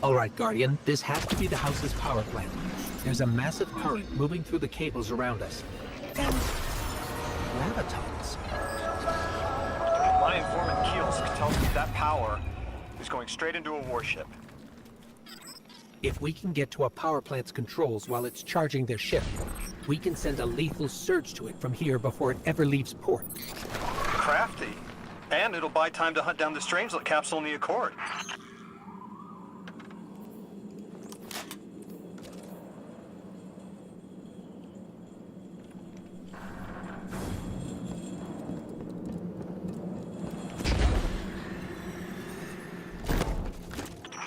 Speaker 3: All right, Guardian, this has to be the house's power plant. There's a massive current moving through the cables around us. And gravitons.
Speaker 5: My informant Kielsk tells me that power is going straight into a warship.
Speaker 3: If we can get to a power plant's controls while it's charging their ship, we can send a lethal surge to it from here before it ever leaves port.
Speaker 5: Crafty. And it'll buy time to hunt down the Strangelet capsule in the Accord.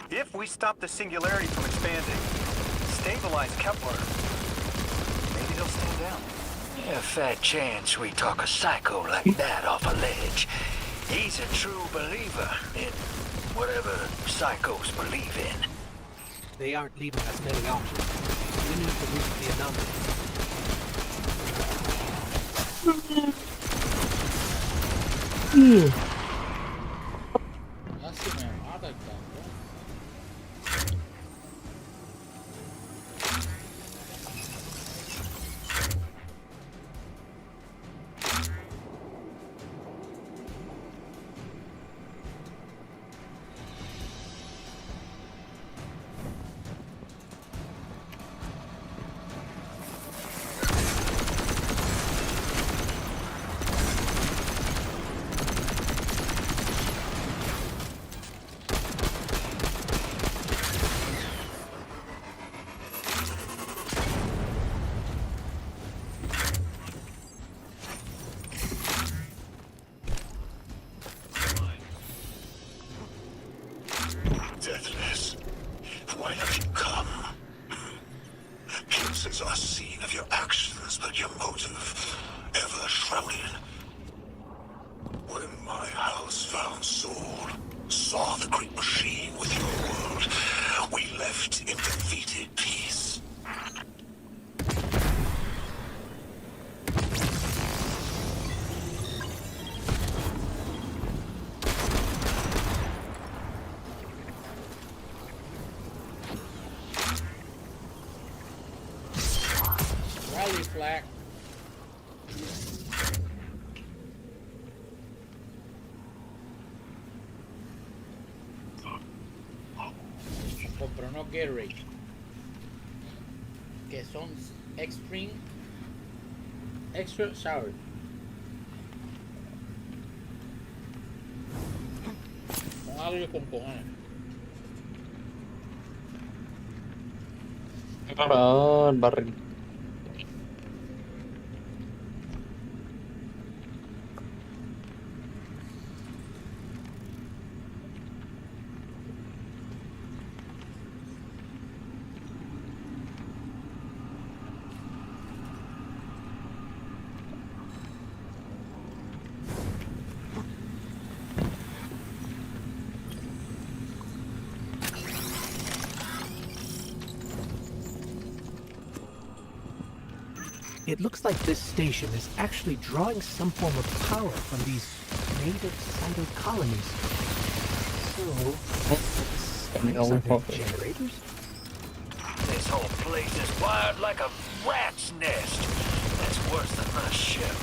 Speaker 5: If we stop the singularity from expanding, stabilize Kepler, maybe they'll stand down.
Speaker 4: A fat chance we talk a psycho like that off a ledge. He's a true believer in whatever psychos believe in.
Speaker 3: They aren't leaving us many options. We need to reach the anomaly.
Speaker 1: Casi me mata el cabrón.
Speaker 11: Deathless, why have you come? Pieces are seen of your actions, but your motive ever shrouded. When my house found Saul, saw the great machine with your world, we left in defeated peace.
Speaker 1: Rally flag. Compré unos Gatorade que son extreme extra sour. Son algo con cojones.
Speaker 9: Para el barril.
Speaker 3: It looks like this station is actually drawing some form of power from these native cyto colonies. So, are there generators?
Speaker 4: This whole place is wired like a rat's nest. That's worse than my ship.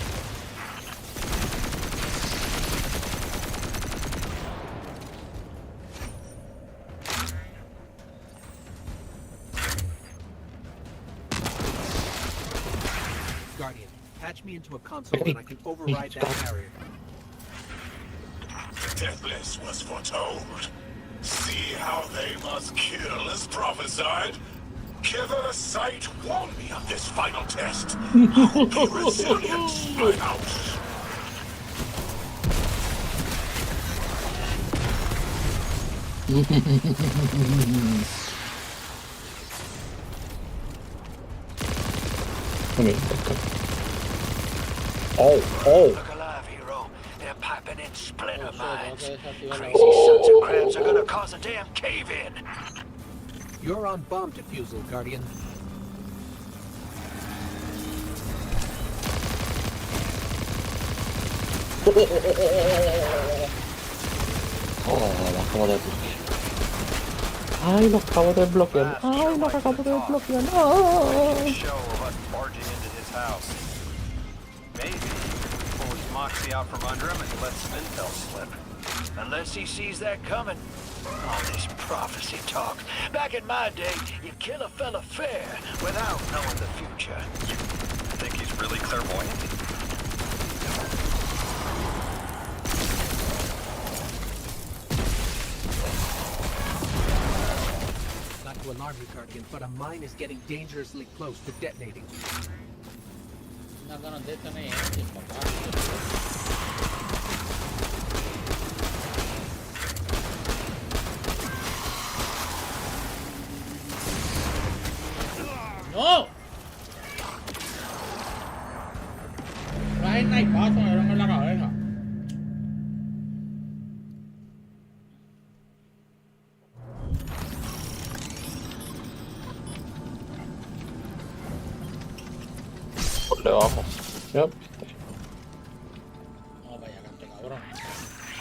Speaker 3: Guardian, patch me into a console and I can override that barrier.
Speaker 11: Deathless was foretold. See how they must kill as prophesied? Kiver Sight warned me of this final test. I'll be resilient, my house.
Speaker 4: Look alive, hero. They're piping in splinter mines. Crazy sons of crabs are gonna cause a damn cave-in.
Speaker 3: You're on bomb defusal, Guardian.
Speaker 9: Oh, acabo de bloquear. Ay, lo acabo de bloquear. Ay, lo acabo de bloquear.
Speaker 5: Making a show of us barging into his house. Maybe pull his moxie out from under him and let some intel slip.
Speaker 4: Unless he sees that coming. All this prophecy talk. Back in my day, you kill a fella fair without knowing the future.
Speaker 5: You think he's really clairvoyant?
Speaker 3: Not to alarm you, Guardian, but a mine is getting dangerously close to detonating.
Speaker 1: Not gonna detonate anything, papá. ¡No! Trae el naipazo, me dieron en la cabeza.
Speaker 9: Por debajo. Yep.
Speaker 1: No, vaya, cante, cabrón.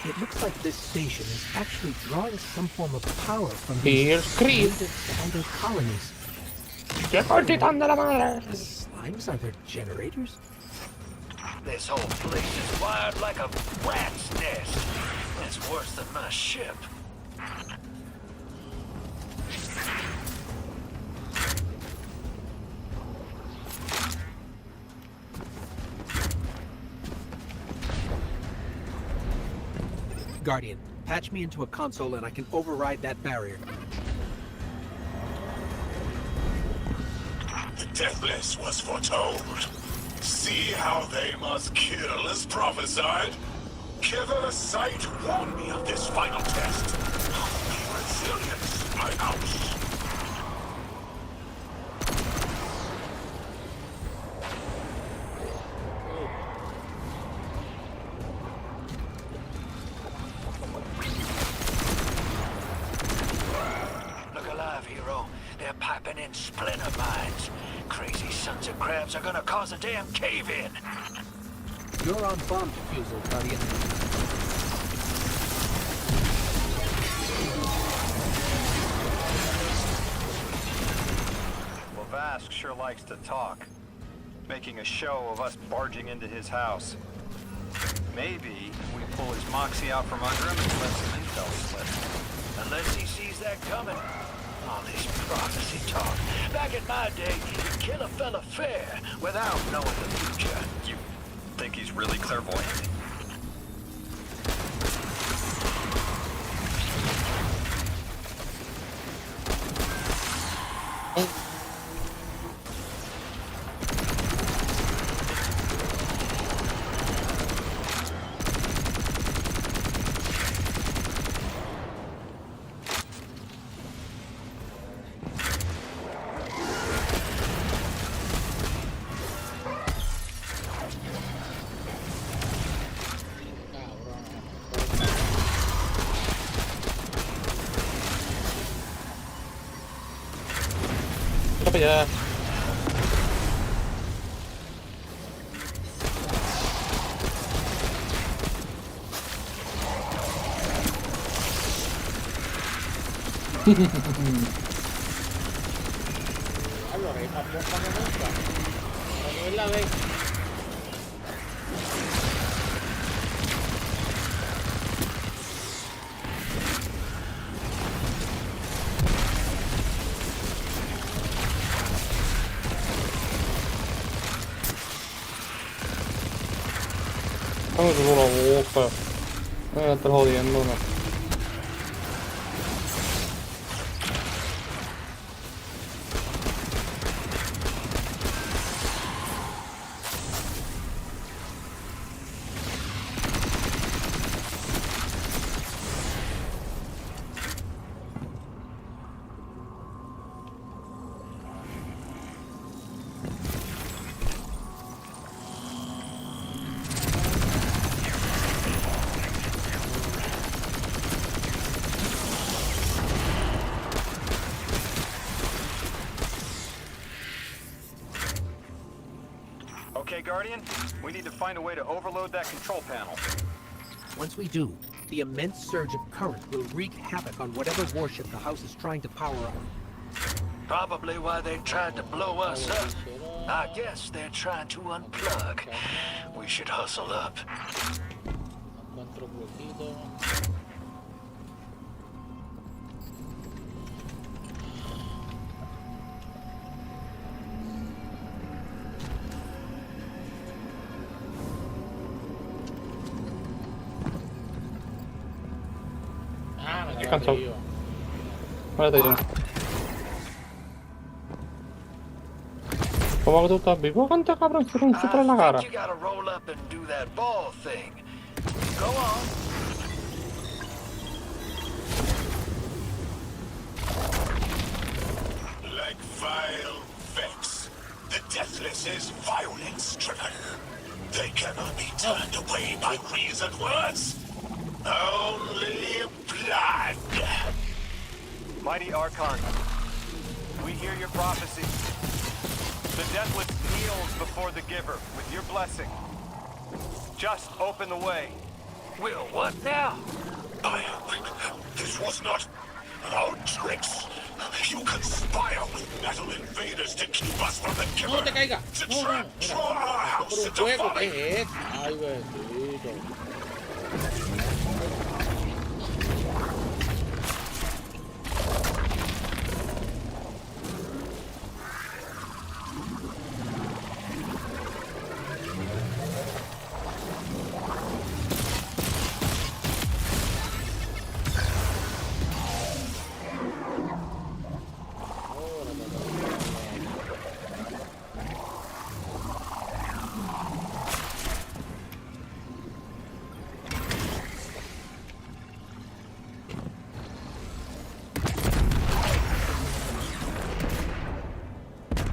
Speaker 3: It looks like this station is actually drawing some form of power from
Speaker 9: Here's
Speaker 3: these
Speaker 9: Creed.
Speaker 3: native cyto colonies.
Speaker 9: ¡Qué cortitán de la madre!
Speaker 3: Slimes, are there generators?
Speaker 4: This whole place is wired like a rat's nest. It's worse than my ship.
Speaker 3: Guardian, patch me into a console and I can override that barrier.
Speaker 11: The Deathless was foretold. See how they must kill as prophesied? Kiver Sight warned me of this final test. I'll be resilient, my house.
Speaker 4: Look alive, hero. They're piping in splinter mines. Crazy sons of crabs are gonna cause a damn cave-in.
Speaker 3: You're on bomb defusal, Guardian.
Speaker 5: Well, Vask sure likes to talk. Making a show of us barging into his house. Maybe we pull his moxie out from under him and let some intel slip.
Speaker 4: Unless he sees that coming. All this prophecy talk. Back in my day, you kill a fella fair without knowing the future.
Speaker 5: You think he's really clairvoyant?
Speaker 9: Ya.
Speaker 1: Claro, hay más bomba que nunca. Pero no es la vez.
Speaker 9: Dame solo la boca. Me estás jodiendo, ¿no?
Speaker 5: Okay, Guardian, we need to find a way to overload that control panel.
Speaker 3: Once we do, the immense surge of current will wreak havoc on whatever warship the house is trying to power up.
Speaker 4: Probably why they tried to blow us up. I guess they're trying to unplug. We should hustle up.
Speaker 1: Encuentro huequito. Ah, me quedo
Speaker 9: Cansado.
Speaker 1: frío.
Speaker 9: Espérate yo. ¿Cómo que tú estás vivo? ¿Cuánto cabrón? Se un chupar en la cara.
Speaker 4: You gotta roll up and do that ball thing. Go on.
Speaker 11: Like vile Vex, the Deathless is violence-stricken. They cannot be turned away by reasoned words. Only blood.
Speaker 5: Mighty Archon, we hear your prophecy. The Deathless kneels before the Giver with your blessing. Just open the way.
Speaker 4: Will, what now?
Speaker 11: This was not our tricks. You conspire with metal invaders to keep us from the Giver.
Speaker 1: No te caiga.
Speaker 11: To
Speaker 1: No,
Speaker 11: trap
Speaker 1: mira.
Speaker 11: our house
Speaker 1: Por un
Speaker 11: into
Speaker 1: juego,
Speaker 11: folly.
Speaker 1: ¿qué es? Ay, bendito.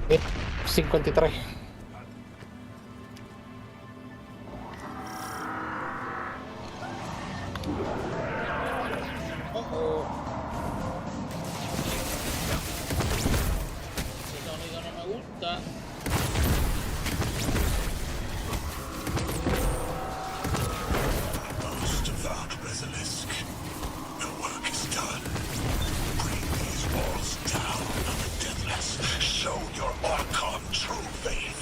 Speaker 9: Es 53.
Speaker 1: Ese sonido no me gusta.
Speaker 11: Most devout Basilisk, the work is done. Bring these walls down on the Deathless. Show your Archon true faith.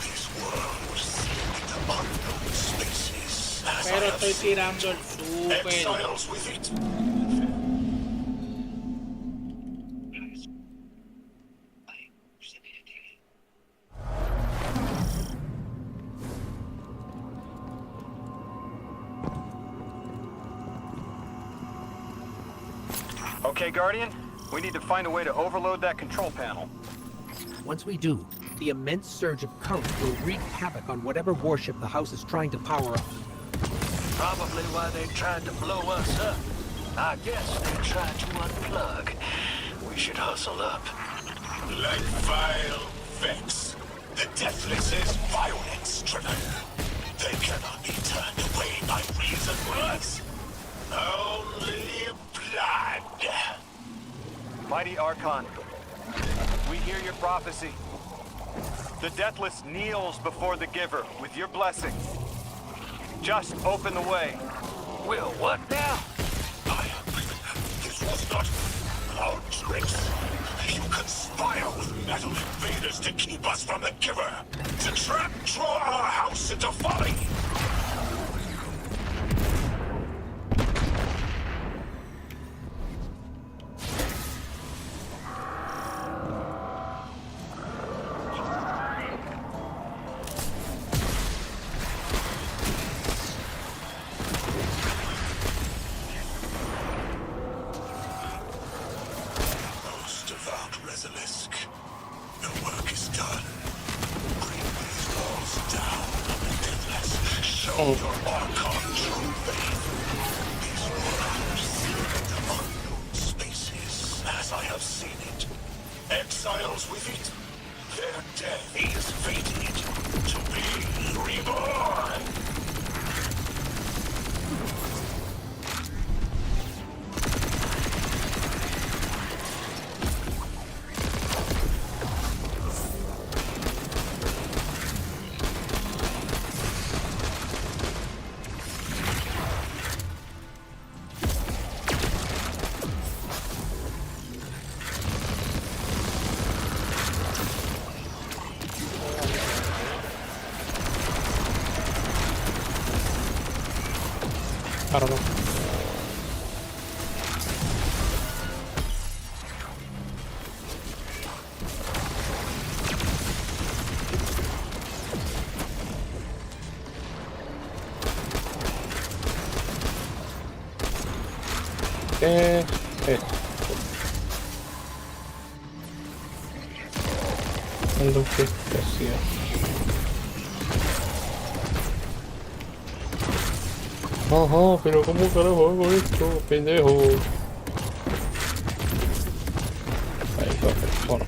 Speaker 11: This world will slip into unknown spaces. As I
Speaker 1: Pero
Speaker 11: have
Speaker 1: estoy
Speaker 11: seen
Speaker 1: tirando el super.
Speaker 11: exiles with it.
Speaker 5: Okay, Guardian, we need to find a way to overload that control panel.
Speaker 3: Once we do, the immense surge of current will wreak havoc on whatever warship the house is trying to power up.
Speaker 4: Probably why they tried to blow us up. I guess they're trying to unplug. We should hustle up.
Speaker 11: Like vile Vex, the Deathless is violence-stricken. They cannot be turned away by reasoned words. Only blood.
Speaker 5: Mighty Archon, we hear your prophecy. The Deathless kneels before the Giver with your blessing. Just open the way.
Speaker 4: Will, what now?
Speaker 11: This was not our tricks. You conspire with metal invaders to keep us from the giver. To draw our house into folly.
Speaker 9: Perdón. Lo que hacía. Ajá, pero ¿cómo carajo hago esto, pendejo? Ahí está, bueno.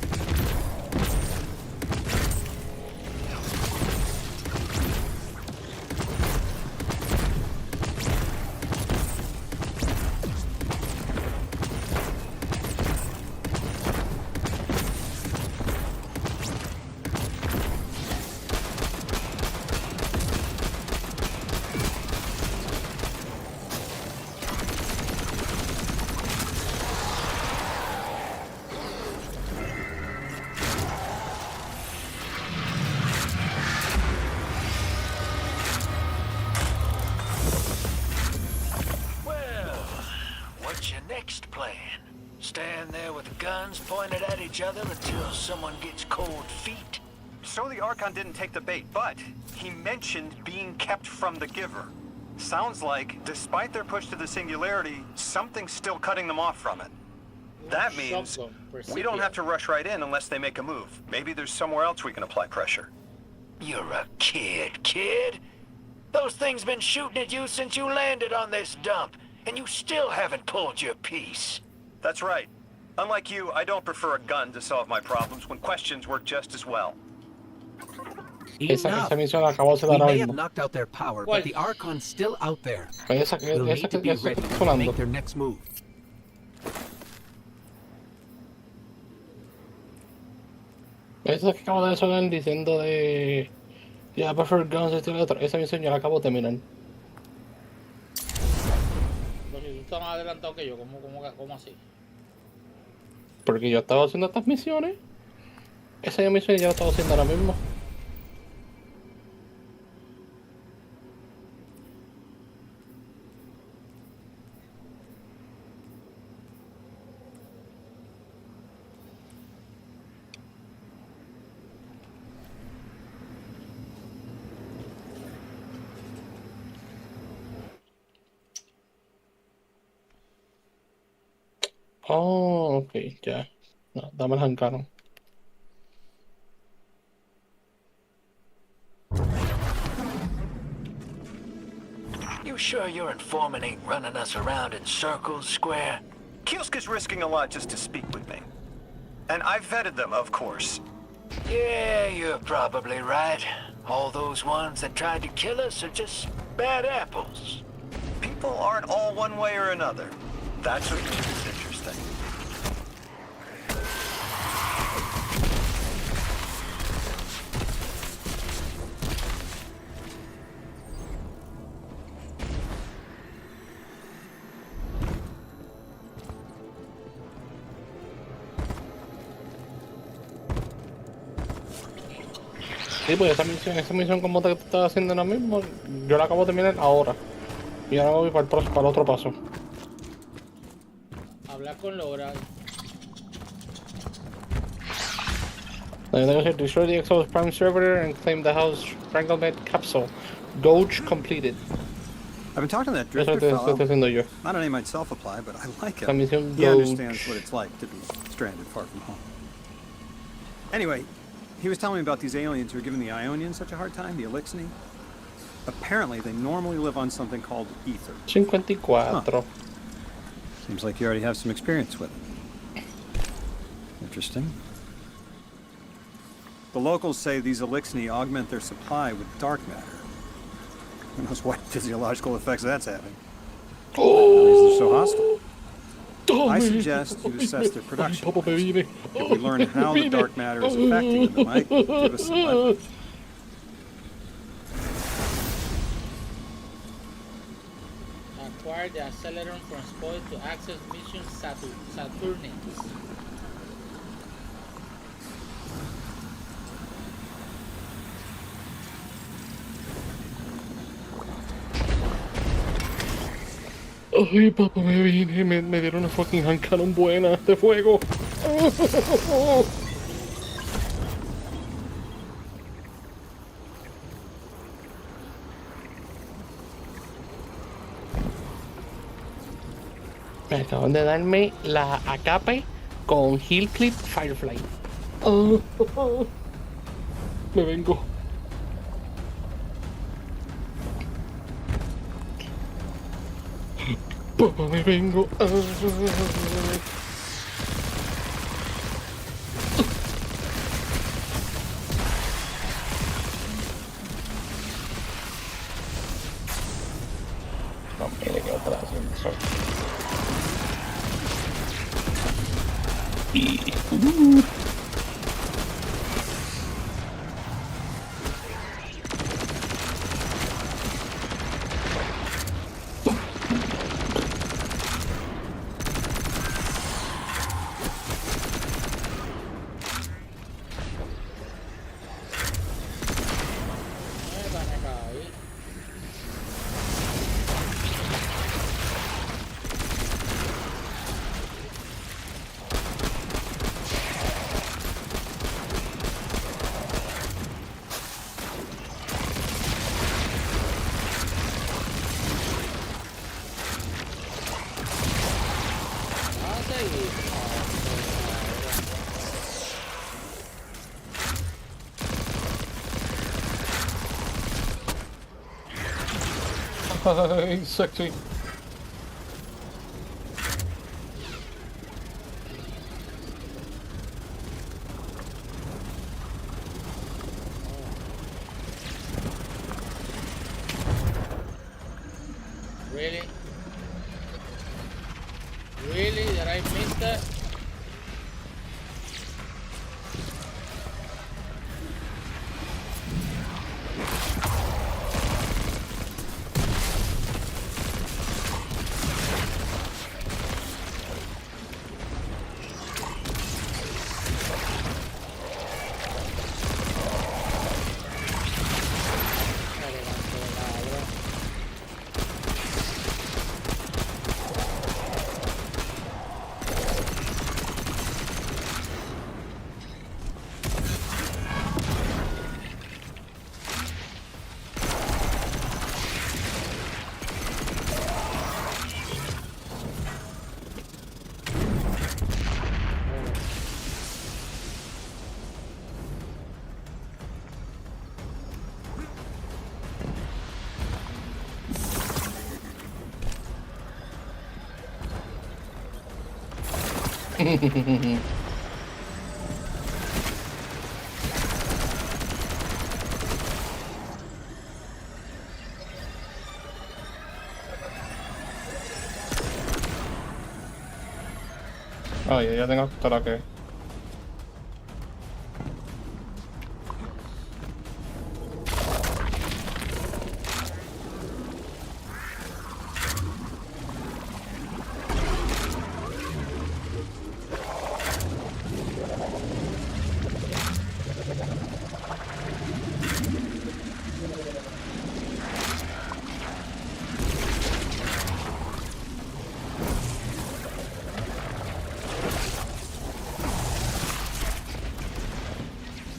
Speaker 4: Someone gets cold feet.
Speaker 5: So the Archon didn't take the bait, but he mentioned being kept from the giver. Sounds like, despite their push to the singularity, something's still cutting them off from it. That means we don't have to rush right in unless they make a move. Maybe there's somewhere else we can apply pressure.
Speaker 4: You're a kid. Those things been shooting at you since you landed on this dump, and you still haven't pulled your piece.
Speaker 5: That's right. Unlike you, I don't prefer a gun to solve my problems when questions work just as well.
Speaker 3: Enough. We may have knocked out their power, but the Archon's still out there. They'll need to be ready to make their next move.
Speaker 9: Eso que acabo de sonar diciendo de... Ya, prefer guns, esto y lo otro. Esa misión ya la acabo de terminar.
Speaker 1: Pero si tú estás más adelantado que yo, ¿cómo así?
Speaker 9: Porque yo estaba haciendo estas misiones. Esa misión ya la estaba haciendo ahora mismo. Oh, ok, ya. No, dame el jancano.
Speaker 4: You sure your informant ain't running us around in circles, Square?
Speaker 5: Kielsk is risking a lot just to speak with me. And I've vetted them, of course.
Speaker 4: Yeah, you're probably right. All those ones that tried to kill us are just bad apples.
Speaker 5: People aren't all one way or another. That's what makes it interesting.
Speaker 9: Sí, pues esa misión como te estás haciendo ahora mismo, yo la acabo de terminar ahora. Y ahora voy para el otro paso.
Speaker 1: Hablar con Laura.
Speaker 9: Destroy the Exos Prime server and claim the house Stranglenet capsule. Doge completed.
Speaker 5: I've been talking to that
Speaker 9: Eso
Speaker 5: drifter
Speaker 9: te
Speaker 5: fellow.
Speaker 9: estoy haciendo yo.
Speaker 5: Not a name I'd self-apply, but I like
Speaker 9: La
Speaker 5: him.
Speaker 9: misión
Speaker 5: He understands
Speaker 9: Doge.
Speaker 5: what it's like to be stranded far from home. Anyway, he was telling me about these aliens who are giving the Ionians such a hard time, the Elixni. Apparently, they normally live on something called ether.
Speaker 9: 54.
Speaker 5: Huh. Seems like you already have some experience with it. Interesting. The locals say these Elixni augment their supply with dark matter. Who knows what physiological effects that's having.
Speaker 9: Oh,
Speaker 5: They're so hostile. I suggest you assess their production. If we learn how the dark matter is affecting them, it might give us some leverage.
Speaker 1: Acquire the accelerator from spoil to access mission Saturnix.
Speaker 9: Ay, papá, me vine, me dieron una fucking hand cannon buena de fuego. Me acaban de darme la Acape con Heel Clip Firefly. Me vengo. Papá, me vengo. No, mire que otra haciendo eso. Ay, sexy.
Speaker 1: Really? Really? Did I miss that?
Speaker 9: Ay, ya tengo hasta la que.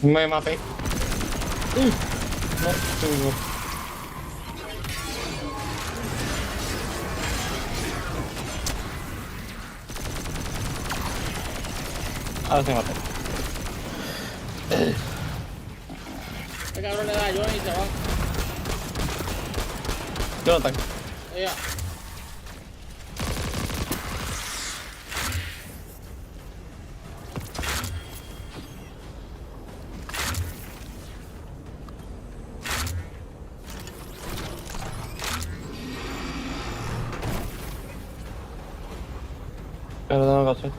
Speaker 9: Me maté. No, tengo. Ahora se maté.
Speaker 1: Este cabrón le da a Johnny y se va.
Speaker 9: Jonathan.
Speaker 1: Ella.
Speaker 9: Pero tengo que hacer.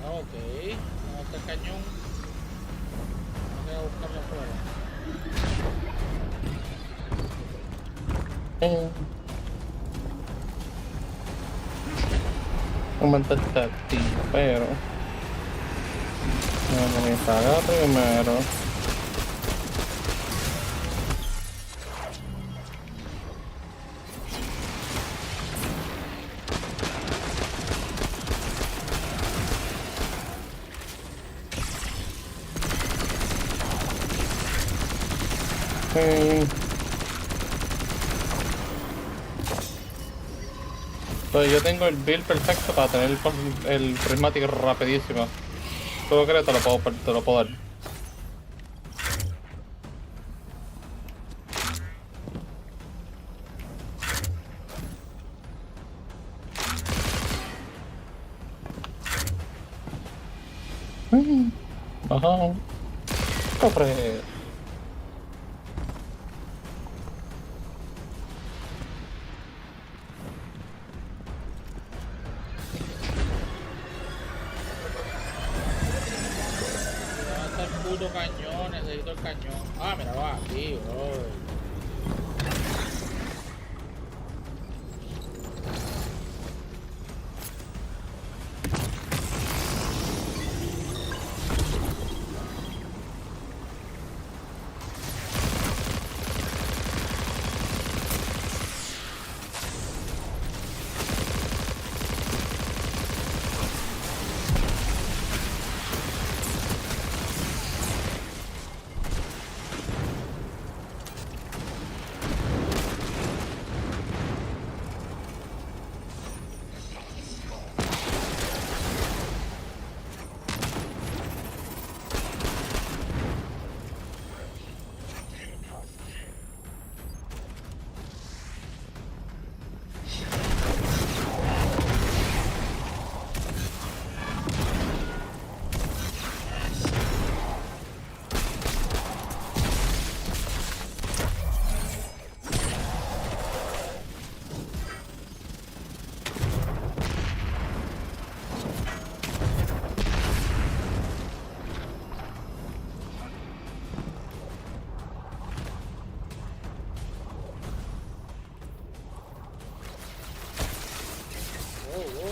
Speaker 1: Vamos hasta el cañón. Vamos a buscarlo afuera.
Speaker 9: Aumenta este activo, pero... Vamos a instalar primero. Pues yo tengo el build perfecto para tener el prismático rapidísimo. Todo creo que te lo puedo dar. Ajá. Corre.
Speaker 1: Puto cañón, necesito el cañón. Ah, mira, va aquí, bro.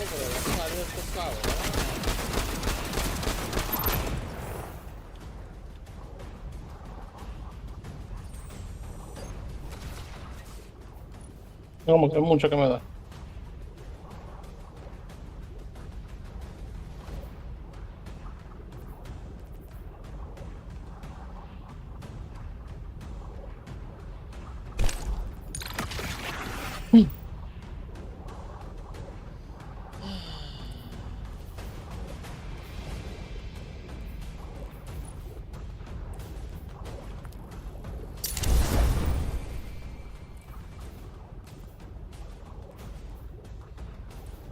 Speaker 1: Pero ya salió estos cabros.
Speaker 9: Como que es mucho que me da.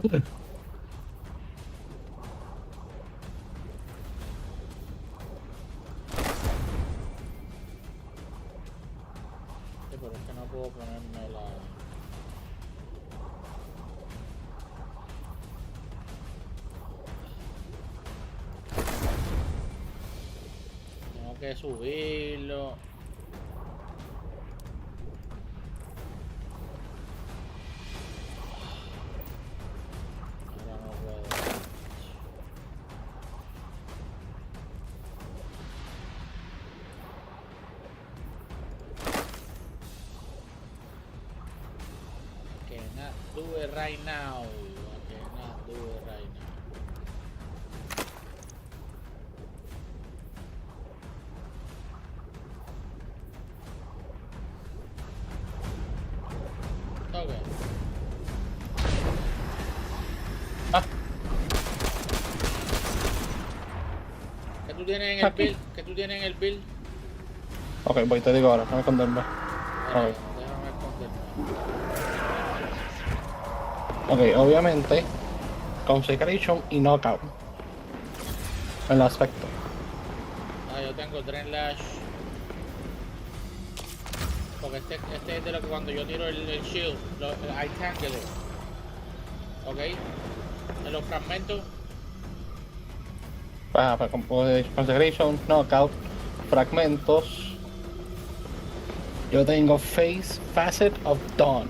Speaker 1: Pero es que no puedo ponerme la... que subirlo. Ahora no puedo. I cannot do it right now. I cannot do it right now. Okay. ¿Qué tú tienes en el
Speaker 9: Aquí.
Speaker 1: build? ¿Qué tú tienes en el build?
Speaker 9: Ok, voy, te digo ahora, déjame esconderme.
Speaker 1: Déjame
Speaker 9: Ok.
Speaker 1: esconderme.
Speaker 9: Ok, obviamente, Consecration y Knockout. En el aspecto.
Speaker 1: Yo tengo Drain Lash. Porque este es de lo que cuando yo tiro el shield, I tangle it. Ok. En los fragmentos.
Speaker 9: Para Consecration, Knockout, fragmentos. Yo tengo Facet of Dawn.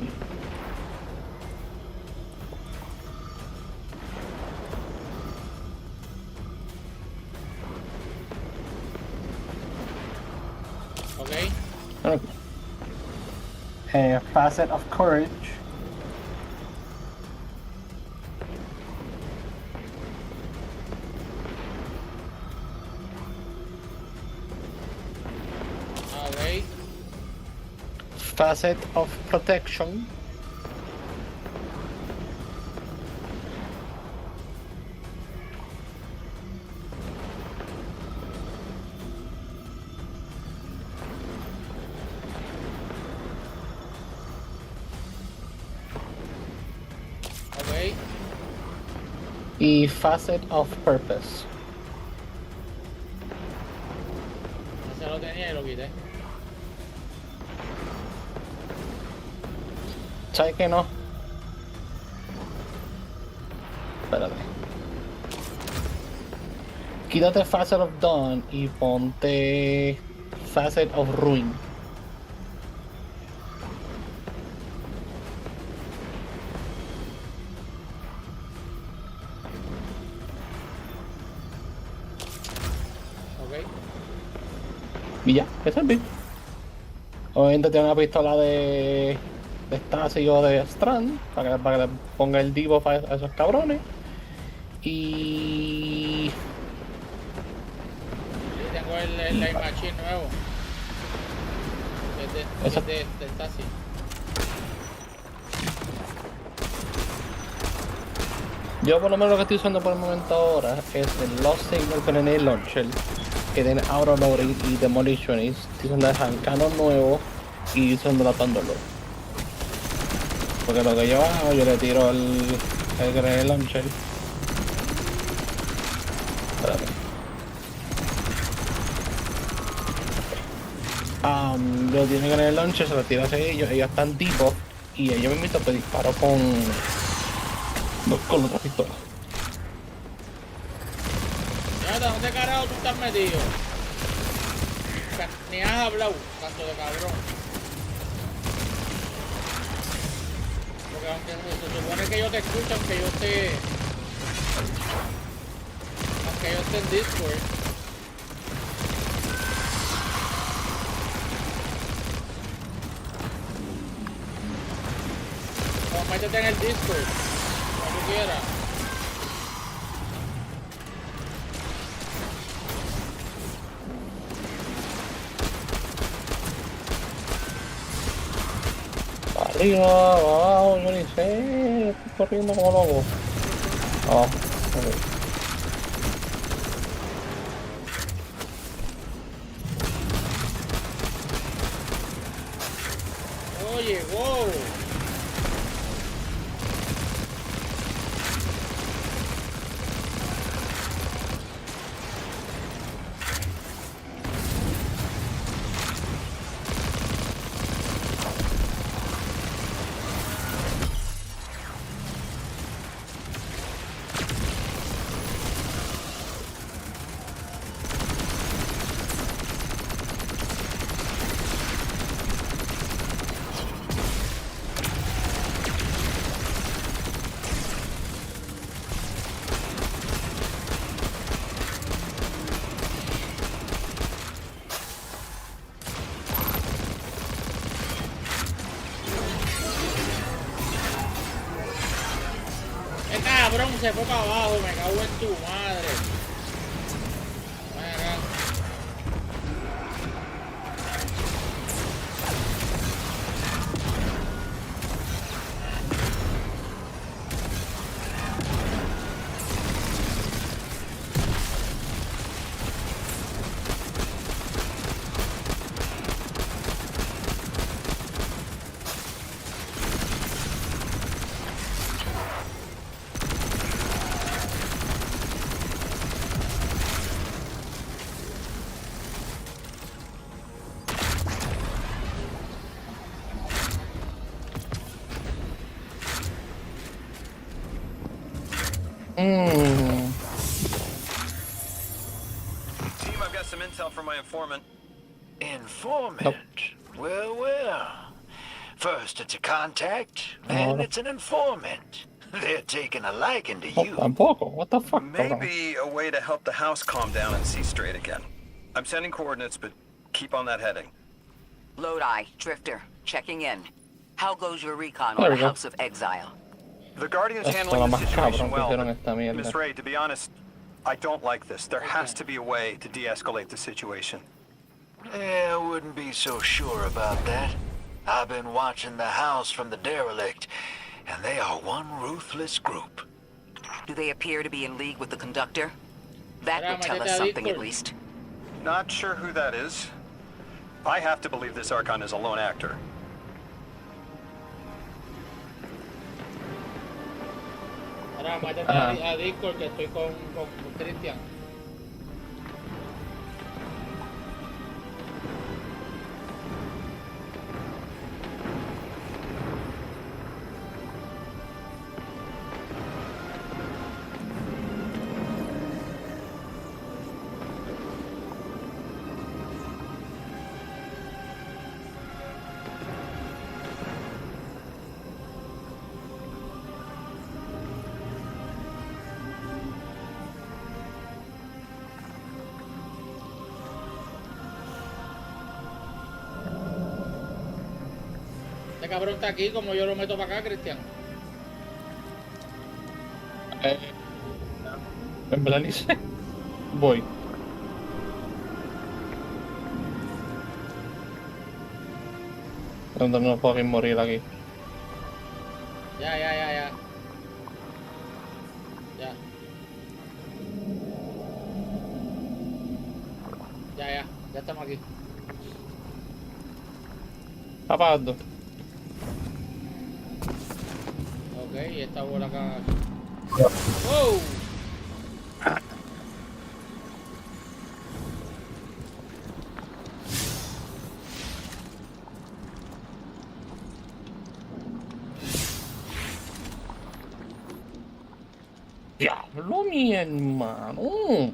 Speaker 1: Ok.
Speaker 9: Facet of Courage.
Speaker 1: Ok.
Speaker 9: Facet of Protection.
Speaker 1: Ok.
Speaker 9: Y Facet of Purpose.
Speaker 1: Ese lo tenía y lo quité.
Speaker 9: ¿Sabes qué no? Espérate. Quítate Facet of Dawn y ponte Facet of Ruin.
Speaker 1: Ok.
Speaker 9: Y ya, eso es bien. Obviamente tiene una pistola de Stasi o de Strand para que le ponga el debuff a esos cabrones. Y
Speaker 1: Y tengo el Light Machine nuevo.
Speaker 9: Eso.
Speaker 1: De Stasi.
Speaker 9: yo por lo menos lo que estoy usando por el momento ahora es el Lost Signal Grenade Launcher, que tiene Auto-Loading y Demolition. Y estoy usando el Cannon nuevo y usando la Thunderlord. Porque lo que yo hago, yo le tiro el Grenade Launcher. Espérate. Yo tiene Grenade Launcher, se lo tiro hacia ellos están debuff y ellos me invitan, pues disparo con otra pistola.
Speaker 1: Jonathan, ¿dónde carajo tú estás metido? Ni has hablado, canto de cabrón. Porque aunque se supone que yo te escucho, aunque yo esté en Discord. O métete en el Discord, como tú quieras.
Speaker 9: Arriba, abajo, yo ni sé, estoy corriendo como loco. Ok.
Speaker 1: Oye, wow. cabrón se fue para abajo, me cago en tu madre. Ven acá.
Speaker 5: Team, I've got some intel from my informant.
Speaker 4: Informant?
Speaker 9: Nope.
Speaker 4: Well, well. First it's a contact, then it's an informant. They're taking a liking to you.
Speaker 9: Tampoco. What the fuck?
Speaker 5: Maybe a way to help the house calm down and see straight again. I'm sending coordinates, but keep on that heading.
Speaker 2: Lodi, Drifter, checking in. How goes your recon
Speaker 9: There
Speaker 2: on
Speaker 9: we
Speaker 2: the
Speaker 9: go.
Speaker 2: House of Exile?
Speaker 5: The Guardian's
Speaker 9: Esto
Speaker 5: handling
Speaker 9: la
Speaker 5: the
Speaker 9: más
Speaker 5: situation
Speaker 9: cabrón que
Speaker 5: well,
Speaker 9: hicieron
Speaker 5: but
Speaker 9: esta mierda.
Speaker 5: Miss Ray, to be honest, I don't like this. There has to be a way to de-escalate the situation.
Speaker 4: I wouldn't be so sure about that. I've been watching the house from the derelict, and they are one ruthless group.
Speaker 2: Do they appear to be in league with the conductor? That would tell us something at least.
Speaker 5: Not sure who that is. I have to believe this Archon is a lone actor.
Speaker 1: Ahora métete a Discord que estoy con Cristian. Este cabrón está aquí, como yo lo meto para acá, Cristian.
Speaker 9: En verdad ni sé. Voy. Donde no puedo morir aquí.
Speaker 1: Ya. Ya. Ya estamos aquí.
Speaker 9: Apagando.
Speaker 1: Ok, y esta bola acá. ¡Wow!
Speaker 9: Diablo, mi hermano.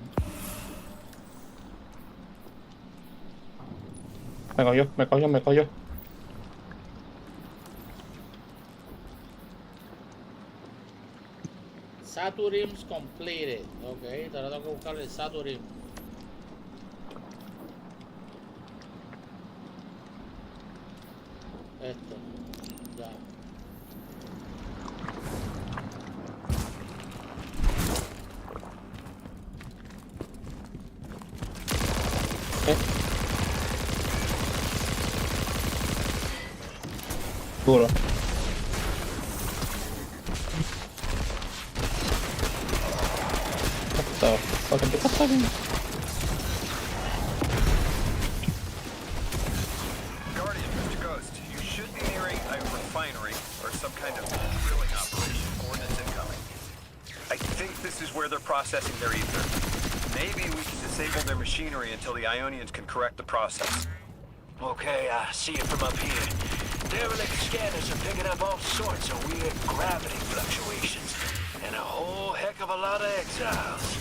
Speaker 9: Me cogió.
Speaker 1: Saturims completed. Ok, ahora tengo que buscar el Saturim. Esto. Ya.
Speaker 9: Duro. What the fuck? ¿Qué está pasando?
Speaker 5: Guardian, Mr. Ghost, you should be nearing a refinery or some kind of drilling operation. Coordinates incoming. I think this is where they're processing their ether. Maybe we can disable their machinery until the Ionians can correct the process.
Speaker 4: Okay, I see it from up here. Derelict scanners are picking up all sorts of weird gravity fluctuations, and a whole heck of a lot of exiles.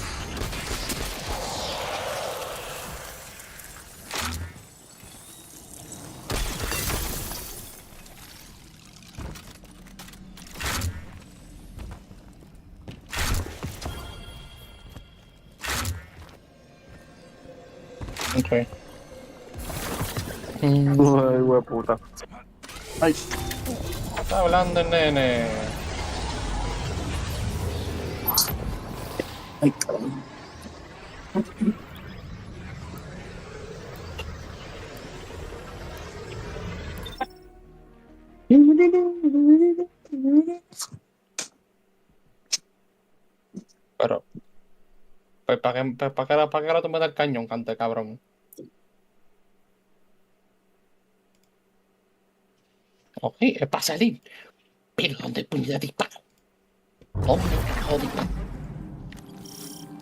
Speaker 9: Ok.
Speaker 12: Ay, hueputa. Ay.
Speaker 9: Está hablando el nene.
Speaker 10: Ay, cabrón.
Speaker 9: Pero, pues, ¿para qué ahora tú me das el cañón, cante cabrón? Ok, es para salir. Pero ¿dónde puñeta disparo? ¿Dónde carajo disparo?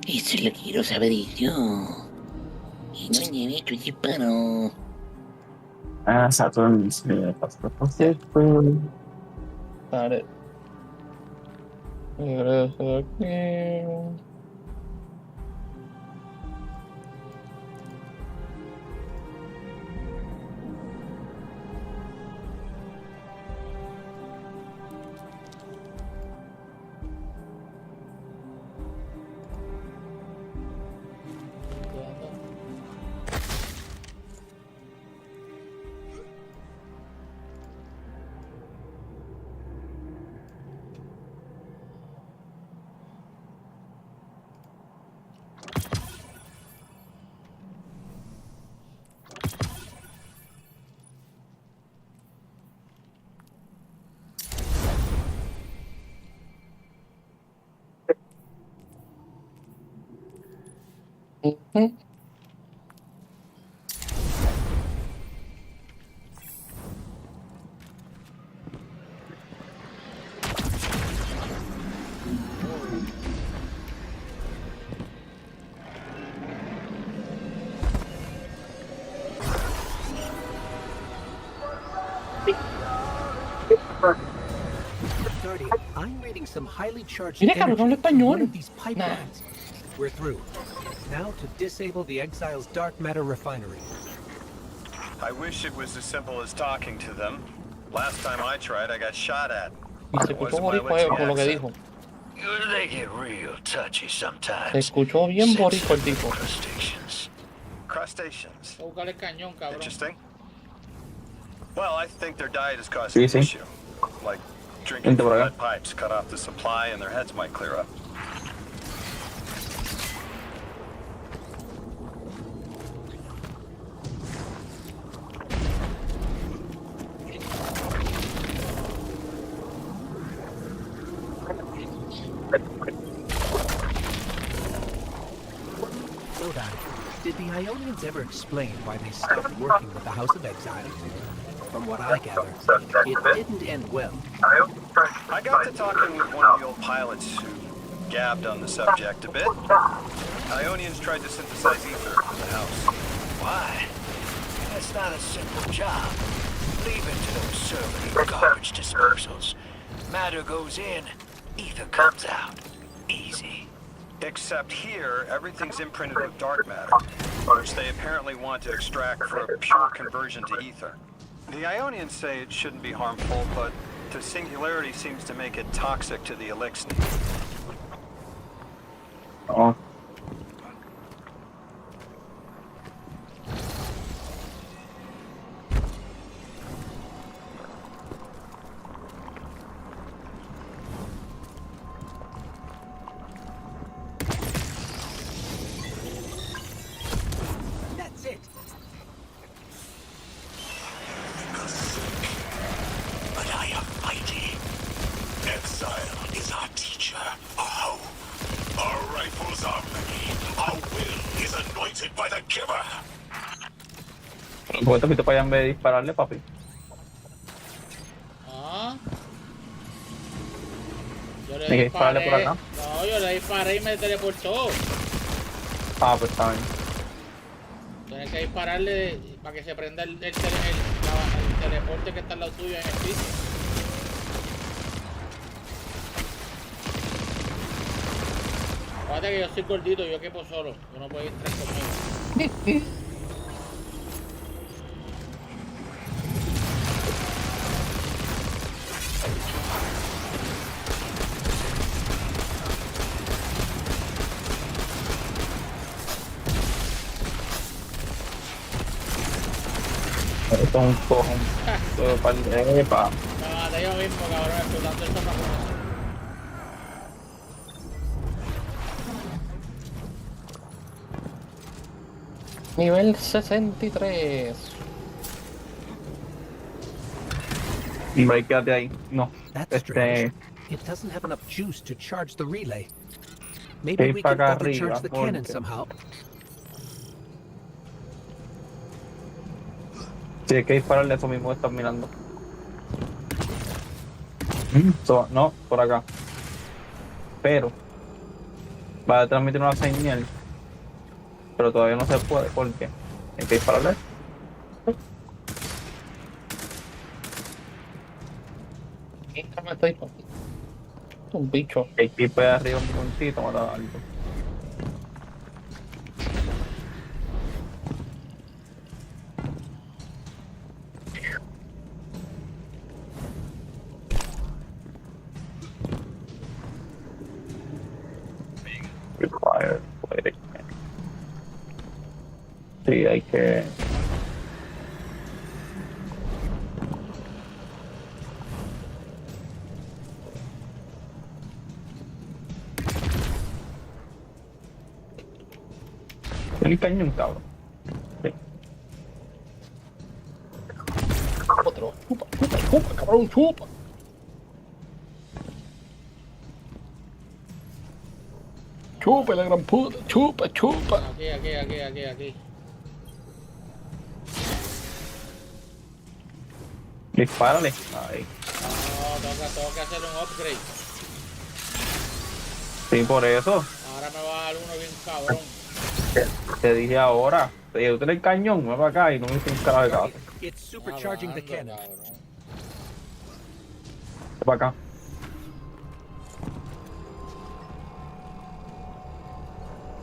Speaker 9: Eso es lo que quiero saber yo. ¿Y dónde meto el disparo?
Speaker 10: Ah, Saturn se pasó por cierto.
Speaker 9: Vale. Regreso aquí. Ujú.
Speaker 3: Guardian, I'm reading some highly charged
Speaker 9: Mira, cabrón, habla
Speaker 3: energy from one
Speaker 9: español.
Speaker 3: of these pipelines. We're through. Now to disable the Exile's dark matter refinery.
Speaker 5: I wish it was as simple as talking to them. Last time I tried, I got shot at.
Speaker 9: Y se
Speaker 5: It
Speaker 9: escuchó
Speaker 5: wasn't my
Speaker 9: boricua con lo que
Speaker 5: accent.
Speaker 9: dijo.
Speaker 4: They get real touchy sometimes.
Speaker 9: Se escuchó bien boricua el tipo.
Speaker 4: Crustaceans.
Speaker 5: Crustaceans.
Speaker 1: Voy a buscar el cañón, cabrón.
Speaker 5: Interesting. Well, I think their diet is causing an issue. Like drinking from lead pipes cut off the supply and their heads might clear up.
Speaker 3: Did the Ionians ever explain why they stopped working with the House of Exile? From what I gather, it didn't end well.
Speaker 5: I got to talking with one of the old pilots who gabbed on the subject a bit. Ionians tried to synthesize ether from the house.
Speaker 4: Why? That's not a simple job. Leave it to those server garbage dispersals. Matter goes in, ether comes out. Easy.
Speaker 5: Except here, everything's imprinted with dark matter, which they apparently want to extract for a pure conversion to ether. The Ionians say it shouldn't be harmful, but the singularity seems to make it toxic to the elixir.
Speaker 10: Oh.
Speaker 3: That's it.
Speaker 11: But I am mighty. Exile is our teacher, our home. Our rifles are many. Our will is anointed by the giver.
Speaker 10: ¿Por qué te para en vez de dispararle, papi?
Speaker 1: Ah. Yo le
Speaker 10: ¿Hay que dispararle por
Speaker 1: disparé.
Speaker 10: acá?
Speaker 1: No, yo le disparé y me teleportó.
Speaker 10: Ah, pues está bien.
Speaker 1: Tienes que dispararle para que se prenda el teleporte que está al lado tuyo en el piso. Fíjate que yo soy gordito, yo quepo solo. Tú no puedes ir tres conmigo.
Speaker 10: Esto es un cojón. Todo para el... Epa.
Speaker 1: Me maté yo mismo, cabrón, explotando el sofá.
Speaker 9: Nivel 63.
Speaker 10: Hombre, quédate ahí. No.
Speaker 3: That's strange. It doesn't have enough juice to charge the relay. Maybe we can overcharge the cannon somehow.
Speaker 10: Sí, hay que dispararle eso mismo que estás mirando. No, por acá. Pero va a transmitir una señal, pero todavía no se puede porque hay que dispararle.
Speaker 9: Un bicho.
Speaker 10: El tipo de arriba un momentito, matar algo. Required. Sí, hay que... El cañón, cabrón. Sí.
Speaker 9: Otro. Chupa, cabrón, chupa. Chupa la gran puta, chupa.
Speaker 1: Aquí.
Speaker 10: Dispárale. Ahí.
Speaker 1: No, tengo que hacer un upgrade.
Speaker 10: Sí, por eso.
Speaker 1: Ahora me va a dar uno bien cabrón.
Speaker 10: Te dije ahora. Te dije, usted el cañón, me va para acá y no me hice un carajo de casa.
Speaker 3: It's supercharging the cannon.
Speaker 10: Para acá.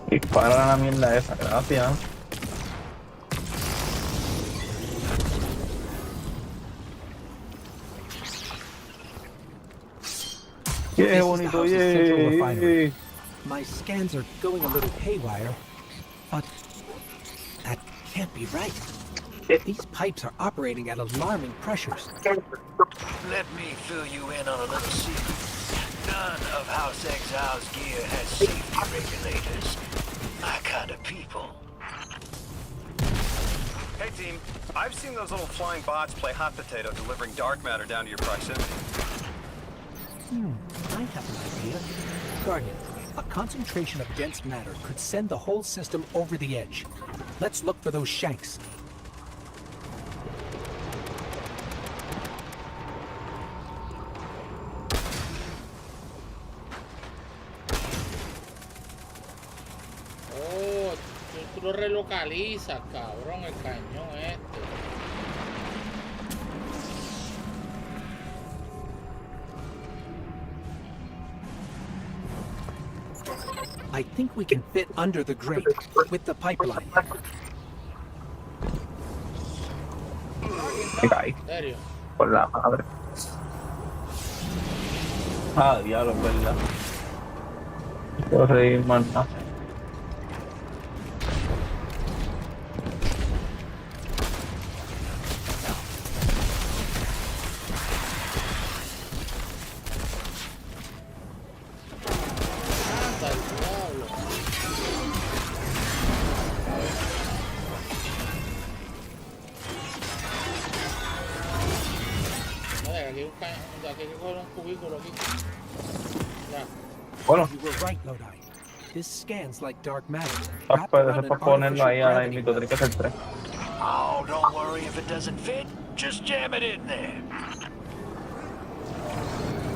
Speaker 10: Dispara la mierda esa, gracias. Qué bonito, yeah.
Speaker 3: My scans are going a little haywire, but that can't be right. These pipes are operating at alarming pressures.
Speaker 4: Let me fill you in on a little secret. None of House Exile's gear has safety regulators. My kind of people.
Speaker 5: Hey team, I've seen those little flying bots play hot potato delivering dark matter down to your proximity.
Speaker 3: I have an idea. Guardian, a concentration of dense matter could send the whole system over the edge. Let's look for those shanks.
Speaker 1: Oh, tú lo relocalizas, cabrón, el cañón este.
Speaker 3: I think we can fit under the grate with the pipeline.
Speaker 10: Me caí.
Speaker 1: ¿En serio?
Speaker 10: Por la madre. Ah, diablo, es verdad. No puedo reír más nada.
Speaker 1: Anda, el diablo. Vale, aquí hay que coger un cubículo aquí. Ya.
Speaker 10: Bueno,
Speaker 3: You were right, Lodi. This scans like dark matter.
Speaker 10: puedes ponerlo ahí ahora mismo, tenés que hacer 3.
Speaker 4: Oh, don't worry if it doesn't fit. Just jam it in there.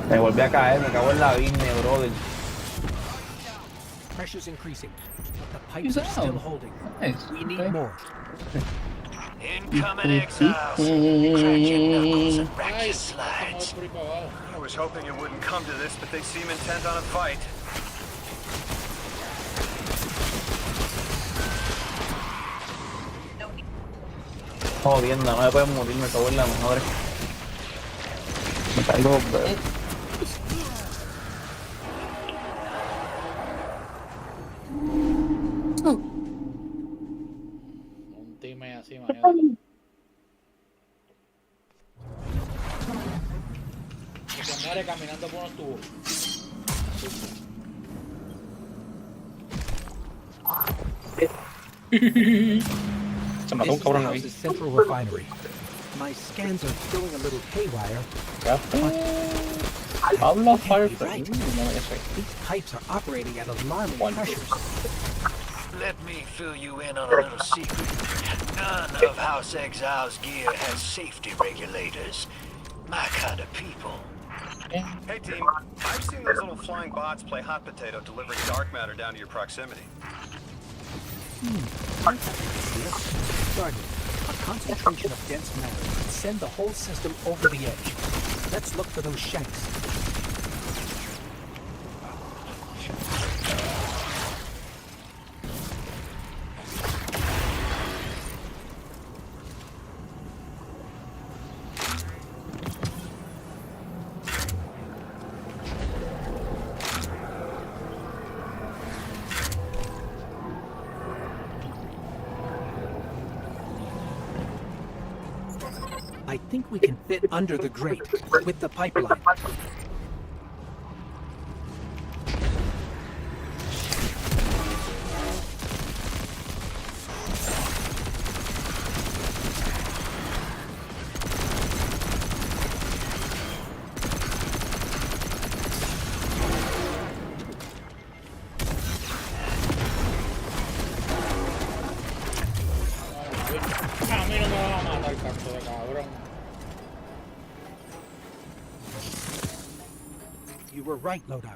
Speaker 10: Me volví a caer, me cago en la business, brother.
Speaker 3: Pressure's increasing, but the pipes are still holding. We need more.
Speaker 4: Incoming exiles. Crack your knuckles and rack
Speaker 1: Ay,
Speaker 4: your
Speaker 1: vamos
Speaker 4: slides.
Speaker 1: por ahí para abajo.
Speaker 5: I was hoping it wouldn't come to this, but they seem intent on a fight.
Speaker 10: Jodiendo, no me pueden morir, me cago en la madre. Me caigo, bro.
Speaker 1: Un time así, imagínate. Que se muere caminando por unos tubos.
Speaker 9: Se mató un
Speaker 3: This is the
Speaker 9: cabrón ahí.
Speaker 3: house's central refinery. My scans are going a little haywire.
Speaker 9: Habla
Speaker 3: Can't be
Speaker 9: Firefly.
Speaker 3: right.
Speaker 9: No, ya sé.
Speaker 3: These pipes are operating at alarming pressures.
Speaker 4: Let me fill you in on a little secret. None of House Exile's gear has safety regulators. My kind of people.
Speaker 5: Hey team, I've seen those little flying bots play hot potato delivering dark matter down to your proximity.
Speaker 3: Guardian, a concentration of dense matter could send the whole system over the edge. Let's look for those shanks. I think we can fit under the grate with the pipeline.
Speaker 1: A mí no me va a matar, canto de cabrón.
Speaker 3: You were right, Lodi.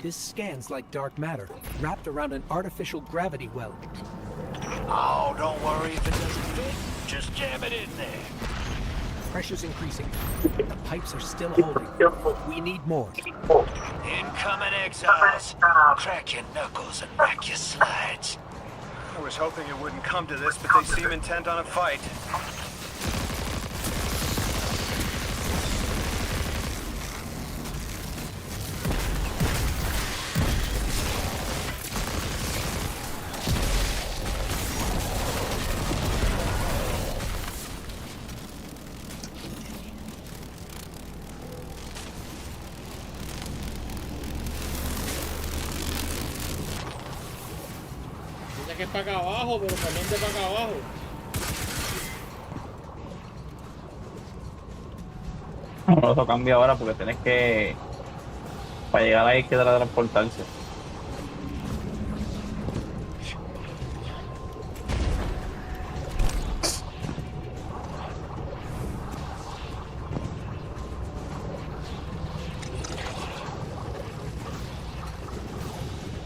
Speaker 3: This scans like dark matter, wrapped around an artificial gravity well.
Speaker 4: Oh, don't worry if it doesn't fit. Just jam it in there.
Speaker 3: Pressure's increasing. The pipes are still holding. We need more.
Speaker 4: Incoming Exiles. Crack your knuckles and rack your slides.
Speaker 5: I was hoping it wouldn't come to this, but they seem intent on a fight.
Speaker 1: Dice que es para acá abajo, pero también de para acá abajo.
Speaker 10: Bueno, eso cambia ahora porque tenés que... Para llegar ahí hay que transportarse.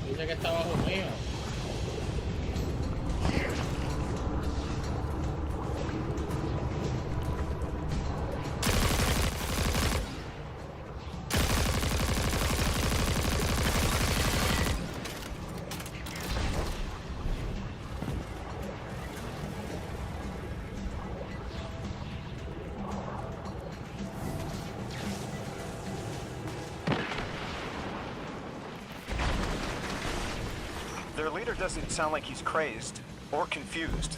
Speaker 1: Dice que está abajo mío.
Speaker 5: Their leader doesn't sound like he's crazed or confused.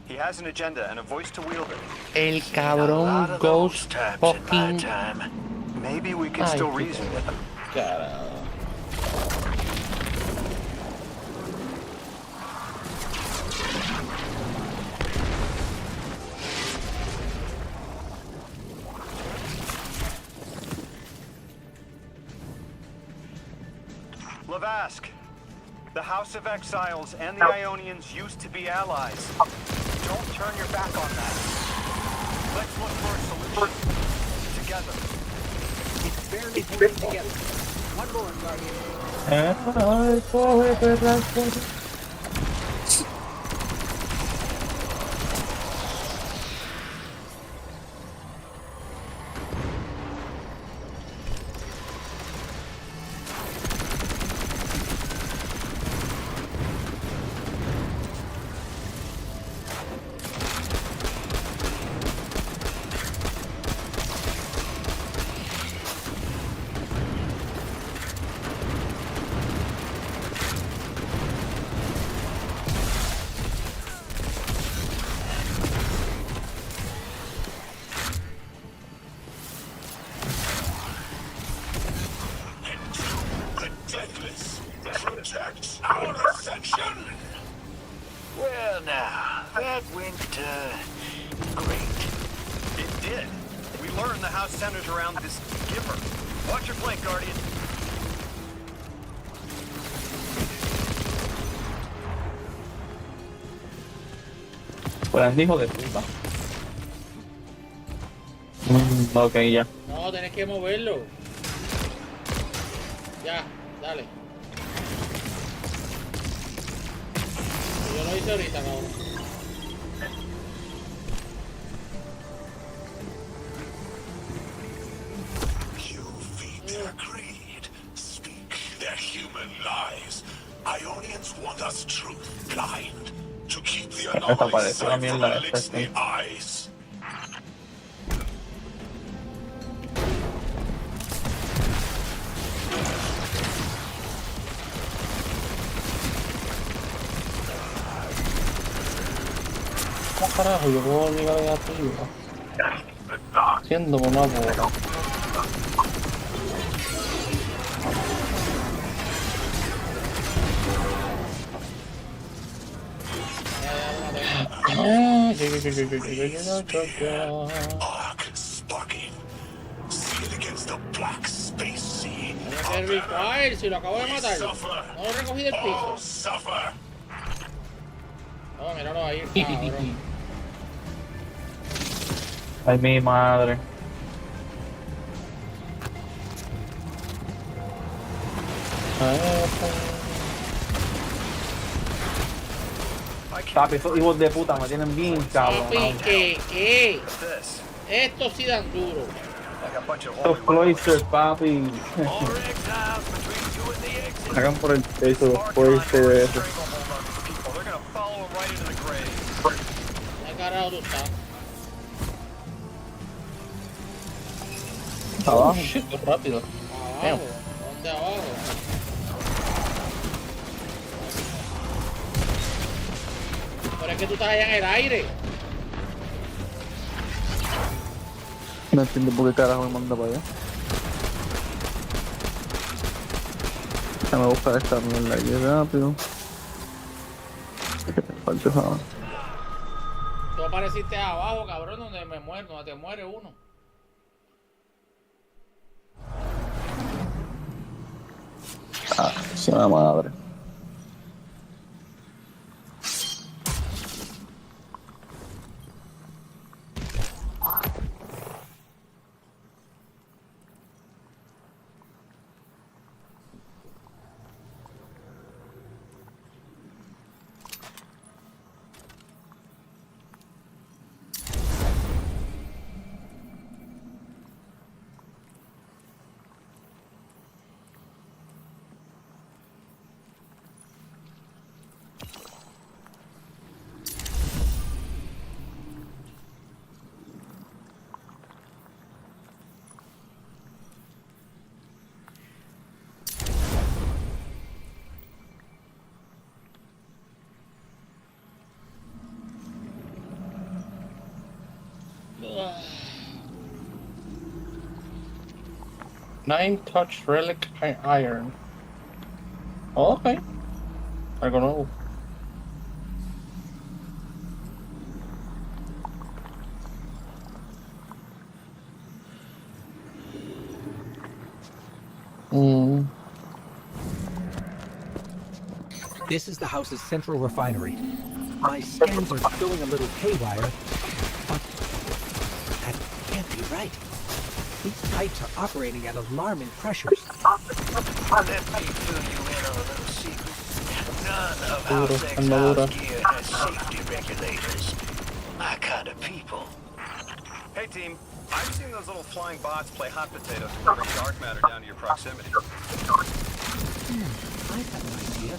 Speaker 5: He has an agenda and a voice to wield it.
Speaker 9: El cabrón Ghost fucking...
Speaker 5: Maybe we can still reason with him.
Speaker 9: Carajo.
Speaker 5: Lavask, the House of Exiles and the Ionians used to be allies. Don't turn your back on that. Let's look for a solution. Together.
Speaker 3: It's barely holding together. One more, Guardian.
Speaker 4: That went, great.
Speaker 5: It did. We learned the house centers around this giver. Watch your flank, Guardian.
Speaker 10: Pues hijo de puta. Ok, ya.
Speaker 1: No, tenés que moverlo. Ya, dale. Yo lo hice ahorita, cabrón.
Speaker 11: You feed their greed, speak their human lies. Ionians want us truth blind, to keep the anomaly safe from our licksy eyes.
Speaker 9: ¿Cómo carajo yo puedo llegar allá arriba? Siendo una bola.
Speaker 11: Arc sparking. Seal against the black space sea.
Speaker 1: El require, si lo acabo de matar. No lo recogí del piso.
Speaker 11: Suffer.
Speaker 1: Oh, míralo ahí, cabrón.
Speaker 10: Ay, mi madre. Papi, esos hijos de puta me tienen bien cabrón.
Speaker 1: Papi, ¿qué? Estos sí dan duro.
Speaker 10: Estos cloisters, papi. Hagan por el peso los cloisters de eso.
Speaker 1: ¿Qué carajo tú estás?
Speaker 9: Abajo, shit, qué rápido.
Speaker 1: Abajo. ¿Dónde abajo? Pero es que tú estás allá en el aire.
Speaker 10: No entiendo por qué carajo me manda para allá. Déjame buscar esta mierda aquí rápido. Falta esa.
Speaker 1: Tú apareciste abajo, cabrón, donde me muero, donde te muere uno.
Speaker 10: Ah, sí, la madre.
Speaker 9: Nine touch relic iron. Oh, ok. Algo nuevo.
Speaker 3: This is the house's central refinery. My scans are showing a little haywire, but that can't be right. These pipes are operating at alarming pressures.
Speaker 4: Let me fill you in on a little secret. None of House Exile's gear has safety regulators. My kind of people.
Speaker 5: Hey team, I've seen those little flying bots play hot potato to bring dark matter down to your proximity.
Speaker 3: I have an idea.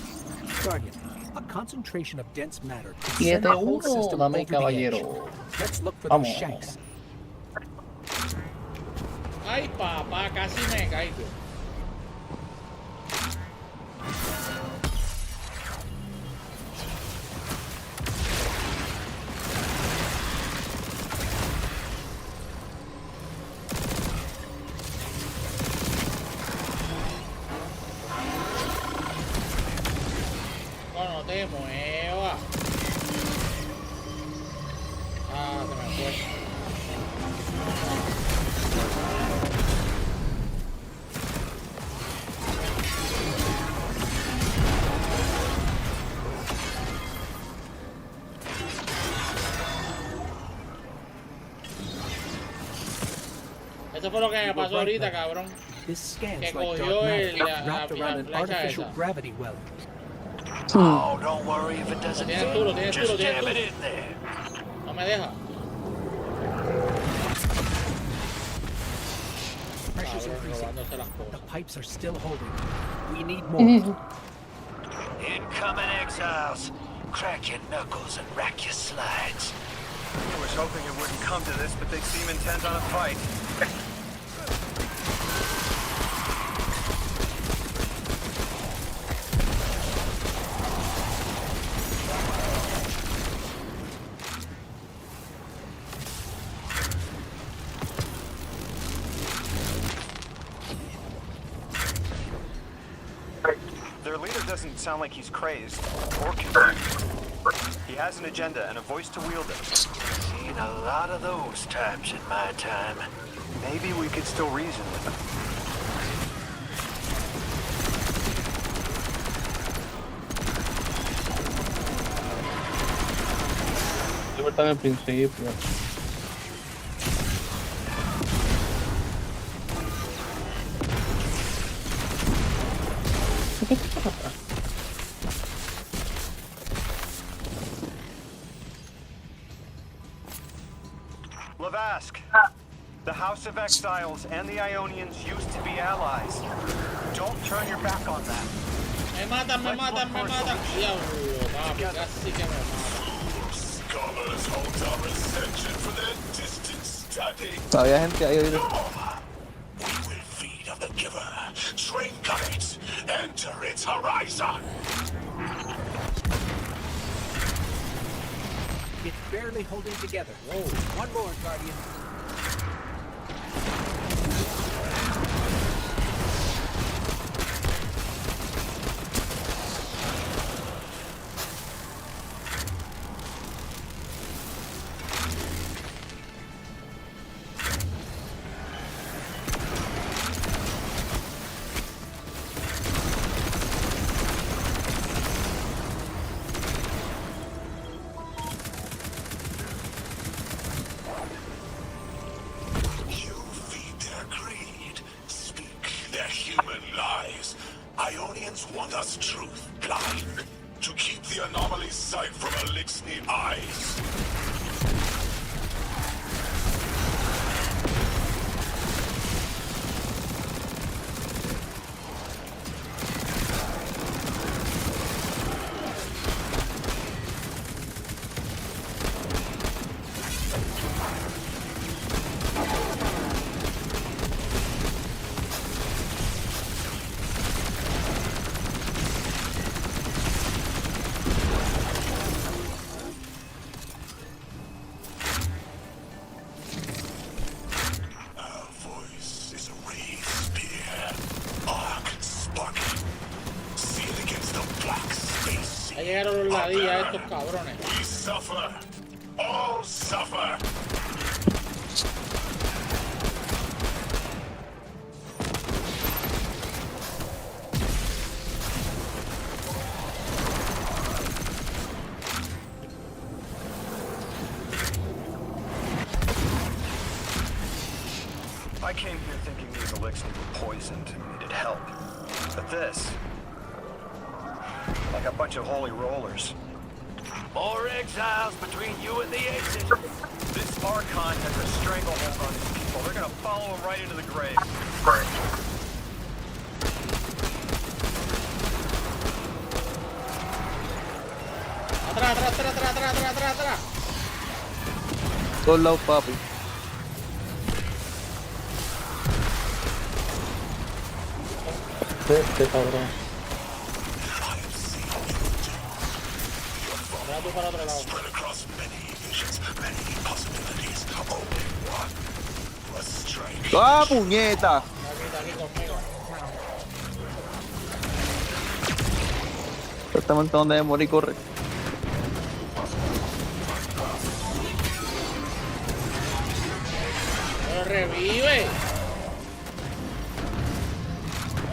Speaker 3: Guardian, a concentration of dense matter could
Speaker 9: Y
Speaker 3: send the whole
Speaker 9: uno,
Speaker 3: system
Speaker 9: dame
Speaker 3: over the edge.
Speaker 9: caballero.
Speaker 3: Let's look for those
Speaker 9: Vamos.
Speaker 3: shanks.
Speaker 1: Ay, papá, casi me caigo. No te muevas. Eso fue lo que me pasó ahorita, cabrón.
Speaker 3: This scans
Speaker 1: Que
Speaker 3: like
Speaker 1: cogió
Speaker 3: dark matter wrapped around an artificial gravity well.
Speaker 4: Oh, don't worry if it doesn't
Speaker 1: Tienes tú, lo
Speaker 4: fit.
Speaker 1: tienes tú, lo
Speaker 4: Just
Speaker 1: tienes
Speaker 4: jam
Speaker 1: tú.
Speaker 4: it in there.
Speaker 1: No me deja.
Speaker 3: Pressure's
Speaker 1: Cabrón,
Speaker 3: increasing.
Speaker 1: robándose las
Speaker 3: The
Speaker 1: cosas.
Speaker 3: pipes are still holding. We need more.
Speaker 4: Incoming exiles. Crack your knuckles and rack your slides.
Speaker 5: I was hoping it wouldn't come to this, but they seem intent on a fight. Their leader doesn't sound like he's crazed or confused. He has an agenda and a voice to wield it.
Speaker 4: Seen a lot of those times in my time.
Speaker 5: Maybe we could still reason with him.
Speaker 9: Libertad en el principio.
Speaker 5: Lavask, the House of Exiles and the Ionians used to be allies. Don't turn your back on that.
Speaker 1: Me matan, me matan, me matan. Diablo, papi, casi que me matan.
Speaker 11: Scholars hold our ascension for their distant study.
Speaker 10: Había gente ahí.
Speaker 11: We will feed on the giver, drink of it, enter its horizon.
Speaker 3: It's barely holding together.
Speaker 1: Whoa.
Speaker 3: One more, Guardian.
Speaker 11: You feed their greed, speak their human lies. Ionians want us truth blind, to keep the anomaly sight from Elixni eyes. Our voice is a raised spear, arc sparking, sealed against the black space.
Speaker 1: Ya llegaron los ladillas estos cabrones.
Speaker 11: We suffer, all suffer.
Speaker 5: I came here thinking these elixirs were poisoned and needed help. But this, like a bunch of holy rollers.
Speaker 4: More exiles between you and the aces.
Speaker 5: This Archon has a stranglehold on these people. They're gonna follow him right into the grave.
Speaker 1: Atrás, atrás, atrás, atrás, atrás, atrás, atrás, atrás.
Speaker 10: Todos lados, papi.
Speaker 9: Este cabrón.
Speaker 1: Atrás tú para otro lado.
Speaker 11: Spread across many visions, many possibilities. Only one was strike.
Speaker 10: ¡Ah, puñeta!
Speaker 1: Está aquí conmigo.
Speaker 10: Exactamente donde debe morir, corre.
Speaker 1: Pero revive.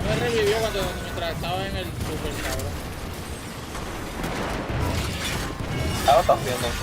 Speaker 1: No me revivió mientras estaba en el super, cabrón.
Speaker 10: Ahora estás viendo el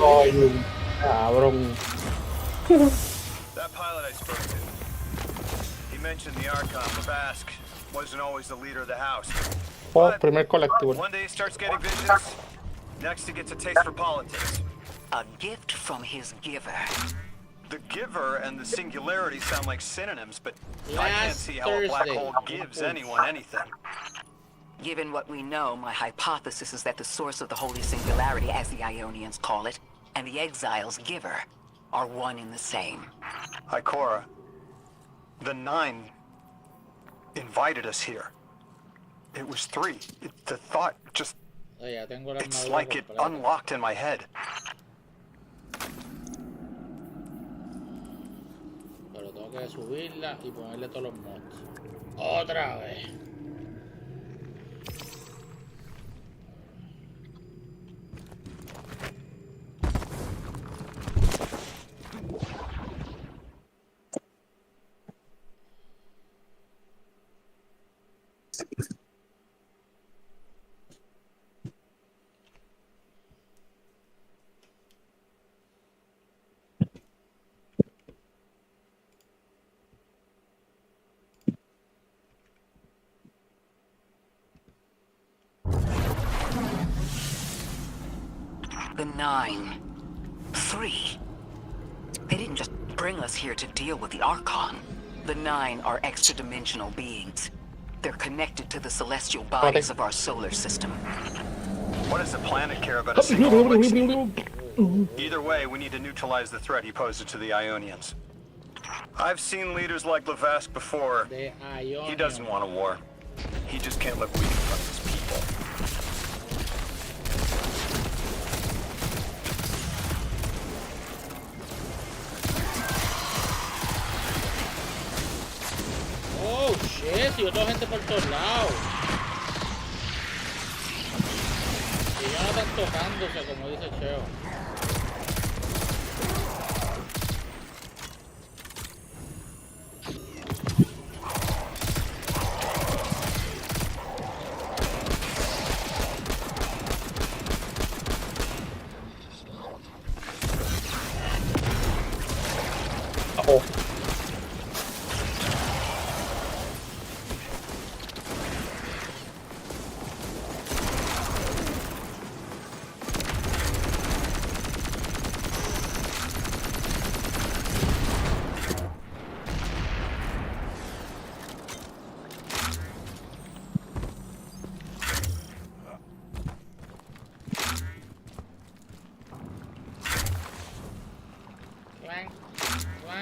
Speaker 9: Ay, cabrón.
Speaker 5: That pilot I spoke to, he mentioned the Archon, Levask, wasn't always the leader of the house.
Speaker 9: Oh,
Speaker 5: But
Speaker 9: primer colectivo.
Speaker 5: one day he starts getting visions, next he gets a taste for politics.
Speaker 2: A gift from his giver.
Speaker 5: The giver and the singularity sound like synonyms, but I can't see how a black hole gives anyone anything.
Speaker 2: Given what we know, my hypothesis is that the source of the Holy Singularity, as the Ionians call it, and the Exile's giver are one and the same.
Speaker 5: Ikora, the Nine invited us here. It was 3. The thought just... It's like it unlocked in my head.
Speaker 1: Pero tengo que subirla y ponerle todos los mods. Otra vez.
Speaker 2: The Nine. 3. They didn't just bring us here to deal with the Archon. The Nine are extra-dimensional beings. They're connected to the celestial bodies of our solar system.
Speaker 5: What does the planet care about a single elixir? Either way, we need to neutralize the threat he poses to the Ionians. I've seen leaders like Levask before. He doesn't want a war. He just can't look weak in front of his people.
Speaker 1: Oh shit, y otra gente por todos lados. Y ya no están tocándose como dice Cheo.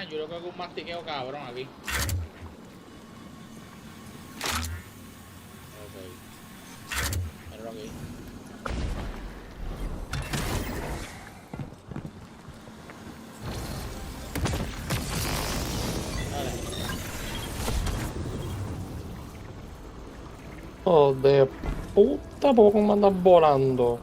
Speaker 1: Yo creo que hago un mastiqueo cabrón aquí. Ok. Míralo aquí. Dale.
Speaker 9: Oh, de puta, ¿por qué me andas volando?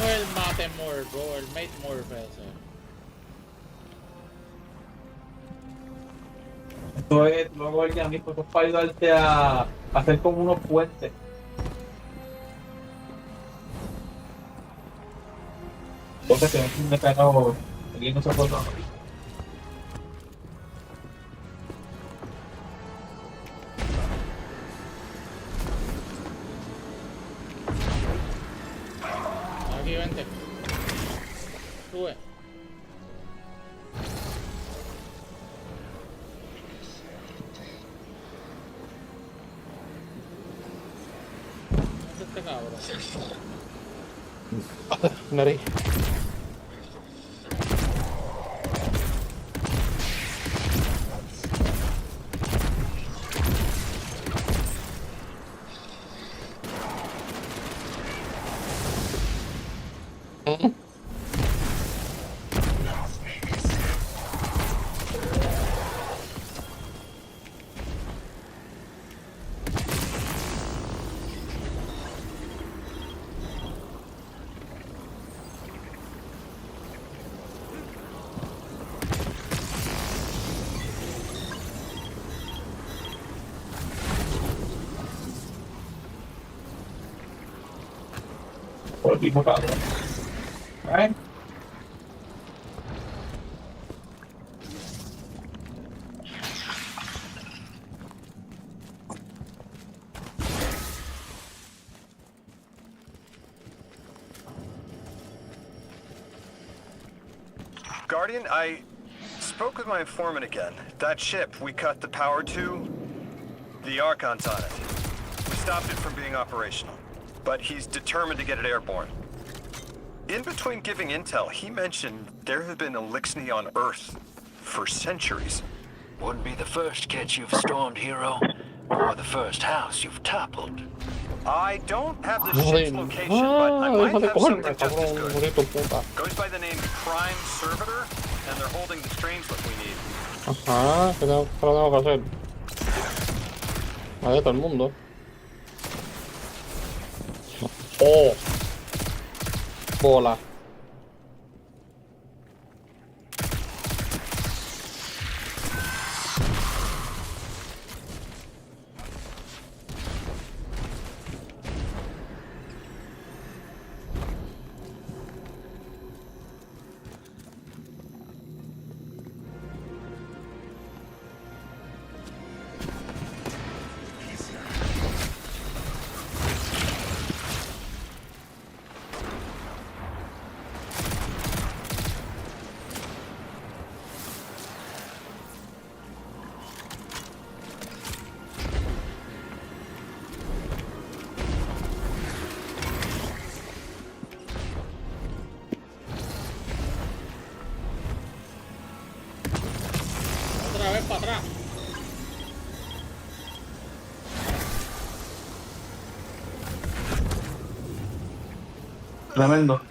Speaker 1: El mate morph ese.
Speaker 10: Esto es luego ya mismo, esto es para ayudarte a hacer como unos puentes. Entonces que no me cagado, aquí no se puede.
Speaker 1: Aquí, vente. Sube. ¿Dónde está este cabrón?
Speaker 9: Nariz.
Speaker 10: Right?
Speaker 5: Guardian, I spoke with my informant again. That ship we cut the power to, the Archon's on it. We stopped it from being operational, but he's determined to get it airborne. In between giving intel, he mentioned there have been Elixni on Earth for centuries.
Speaker 4: Wouldn't be the first ketch you've stormed, hero, or the first house you've toppled.
Speaker 5: I don't have the ship's location, but I might have something just as good. Goes by the name Prime Servitor, and they're holding the Strangelet we need.
Speaker 9: Ajá, ¿qué tengo que hacer? Vaya todo el mundo. Oh. Bola.
Speaker 1: Otra vez para atrás.
Speaker 10: Tremendo.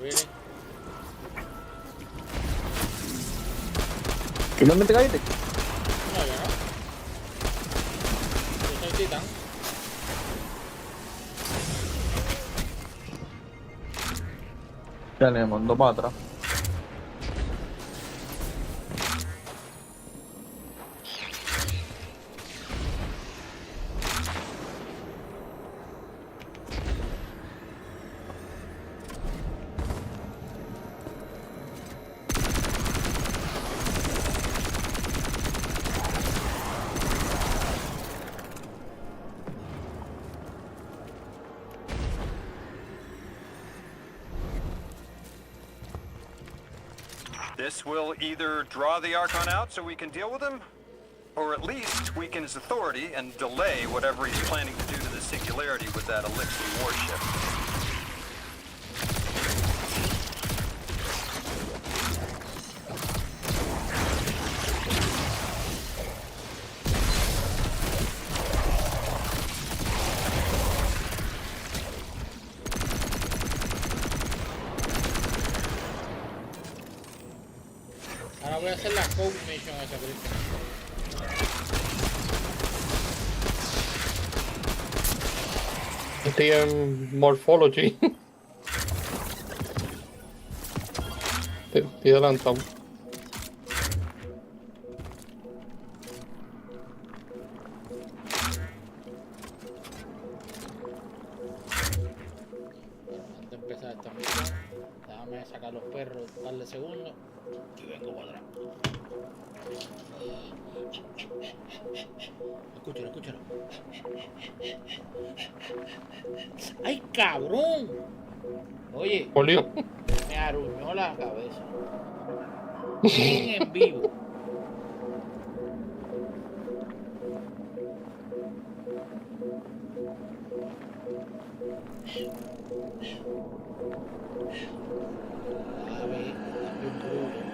Speaker 1: Viene.
Speaker 10: ¿Finalmente caíste?
Speaker 1: No, yo no. Yo soy titán.
Speaker 10: Ya le mandó para atrás.
Speaker 5: This will either draw the Archon out so we can deal with him, or at least weaken his authority and delay whatever he's planning to do to the Singularity with that Elixir warship.
Speaker 1: Ahora voy a hacer la code mission esa, Cristian.
Speaker 9: Estoy en Morphology. Estoy adelantado.
Speaker 1: Antes de empezar esta misión, déjame sacar los perros, darle segundos y vengo para atrás. Escúchalo, escúchalo. ¡Ay, cabrón! Oye,
Speaker 9: Polio.
Speaker 1: me arruinó la cabeza. En vivo. A ver, dame un truco.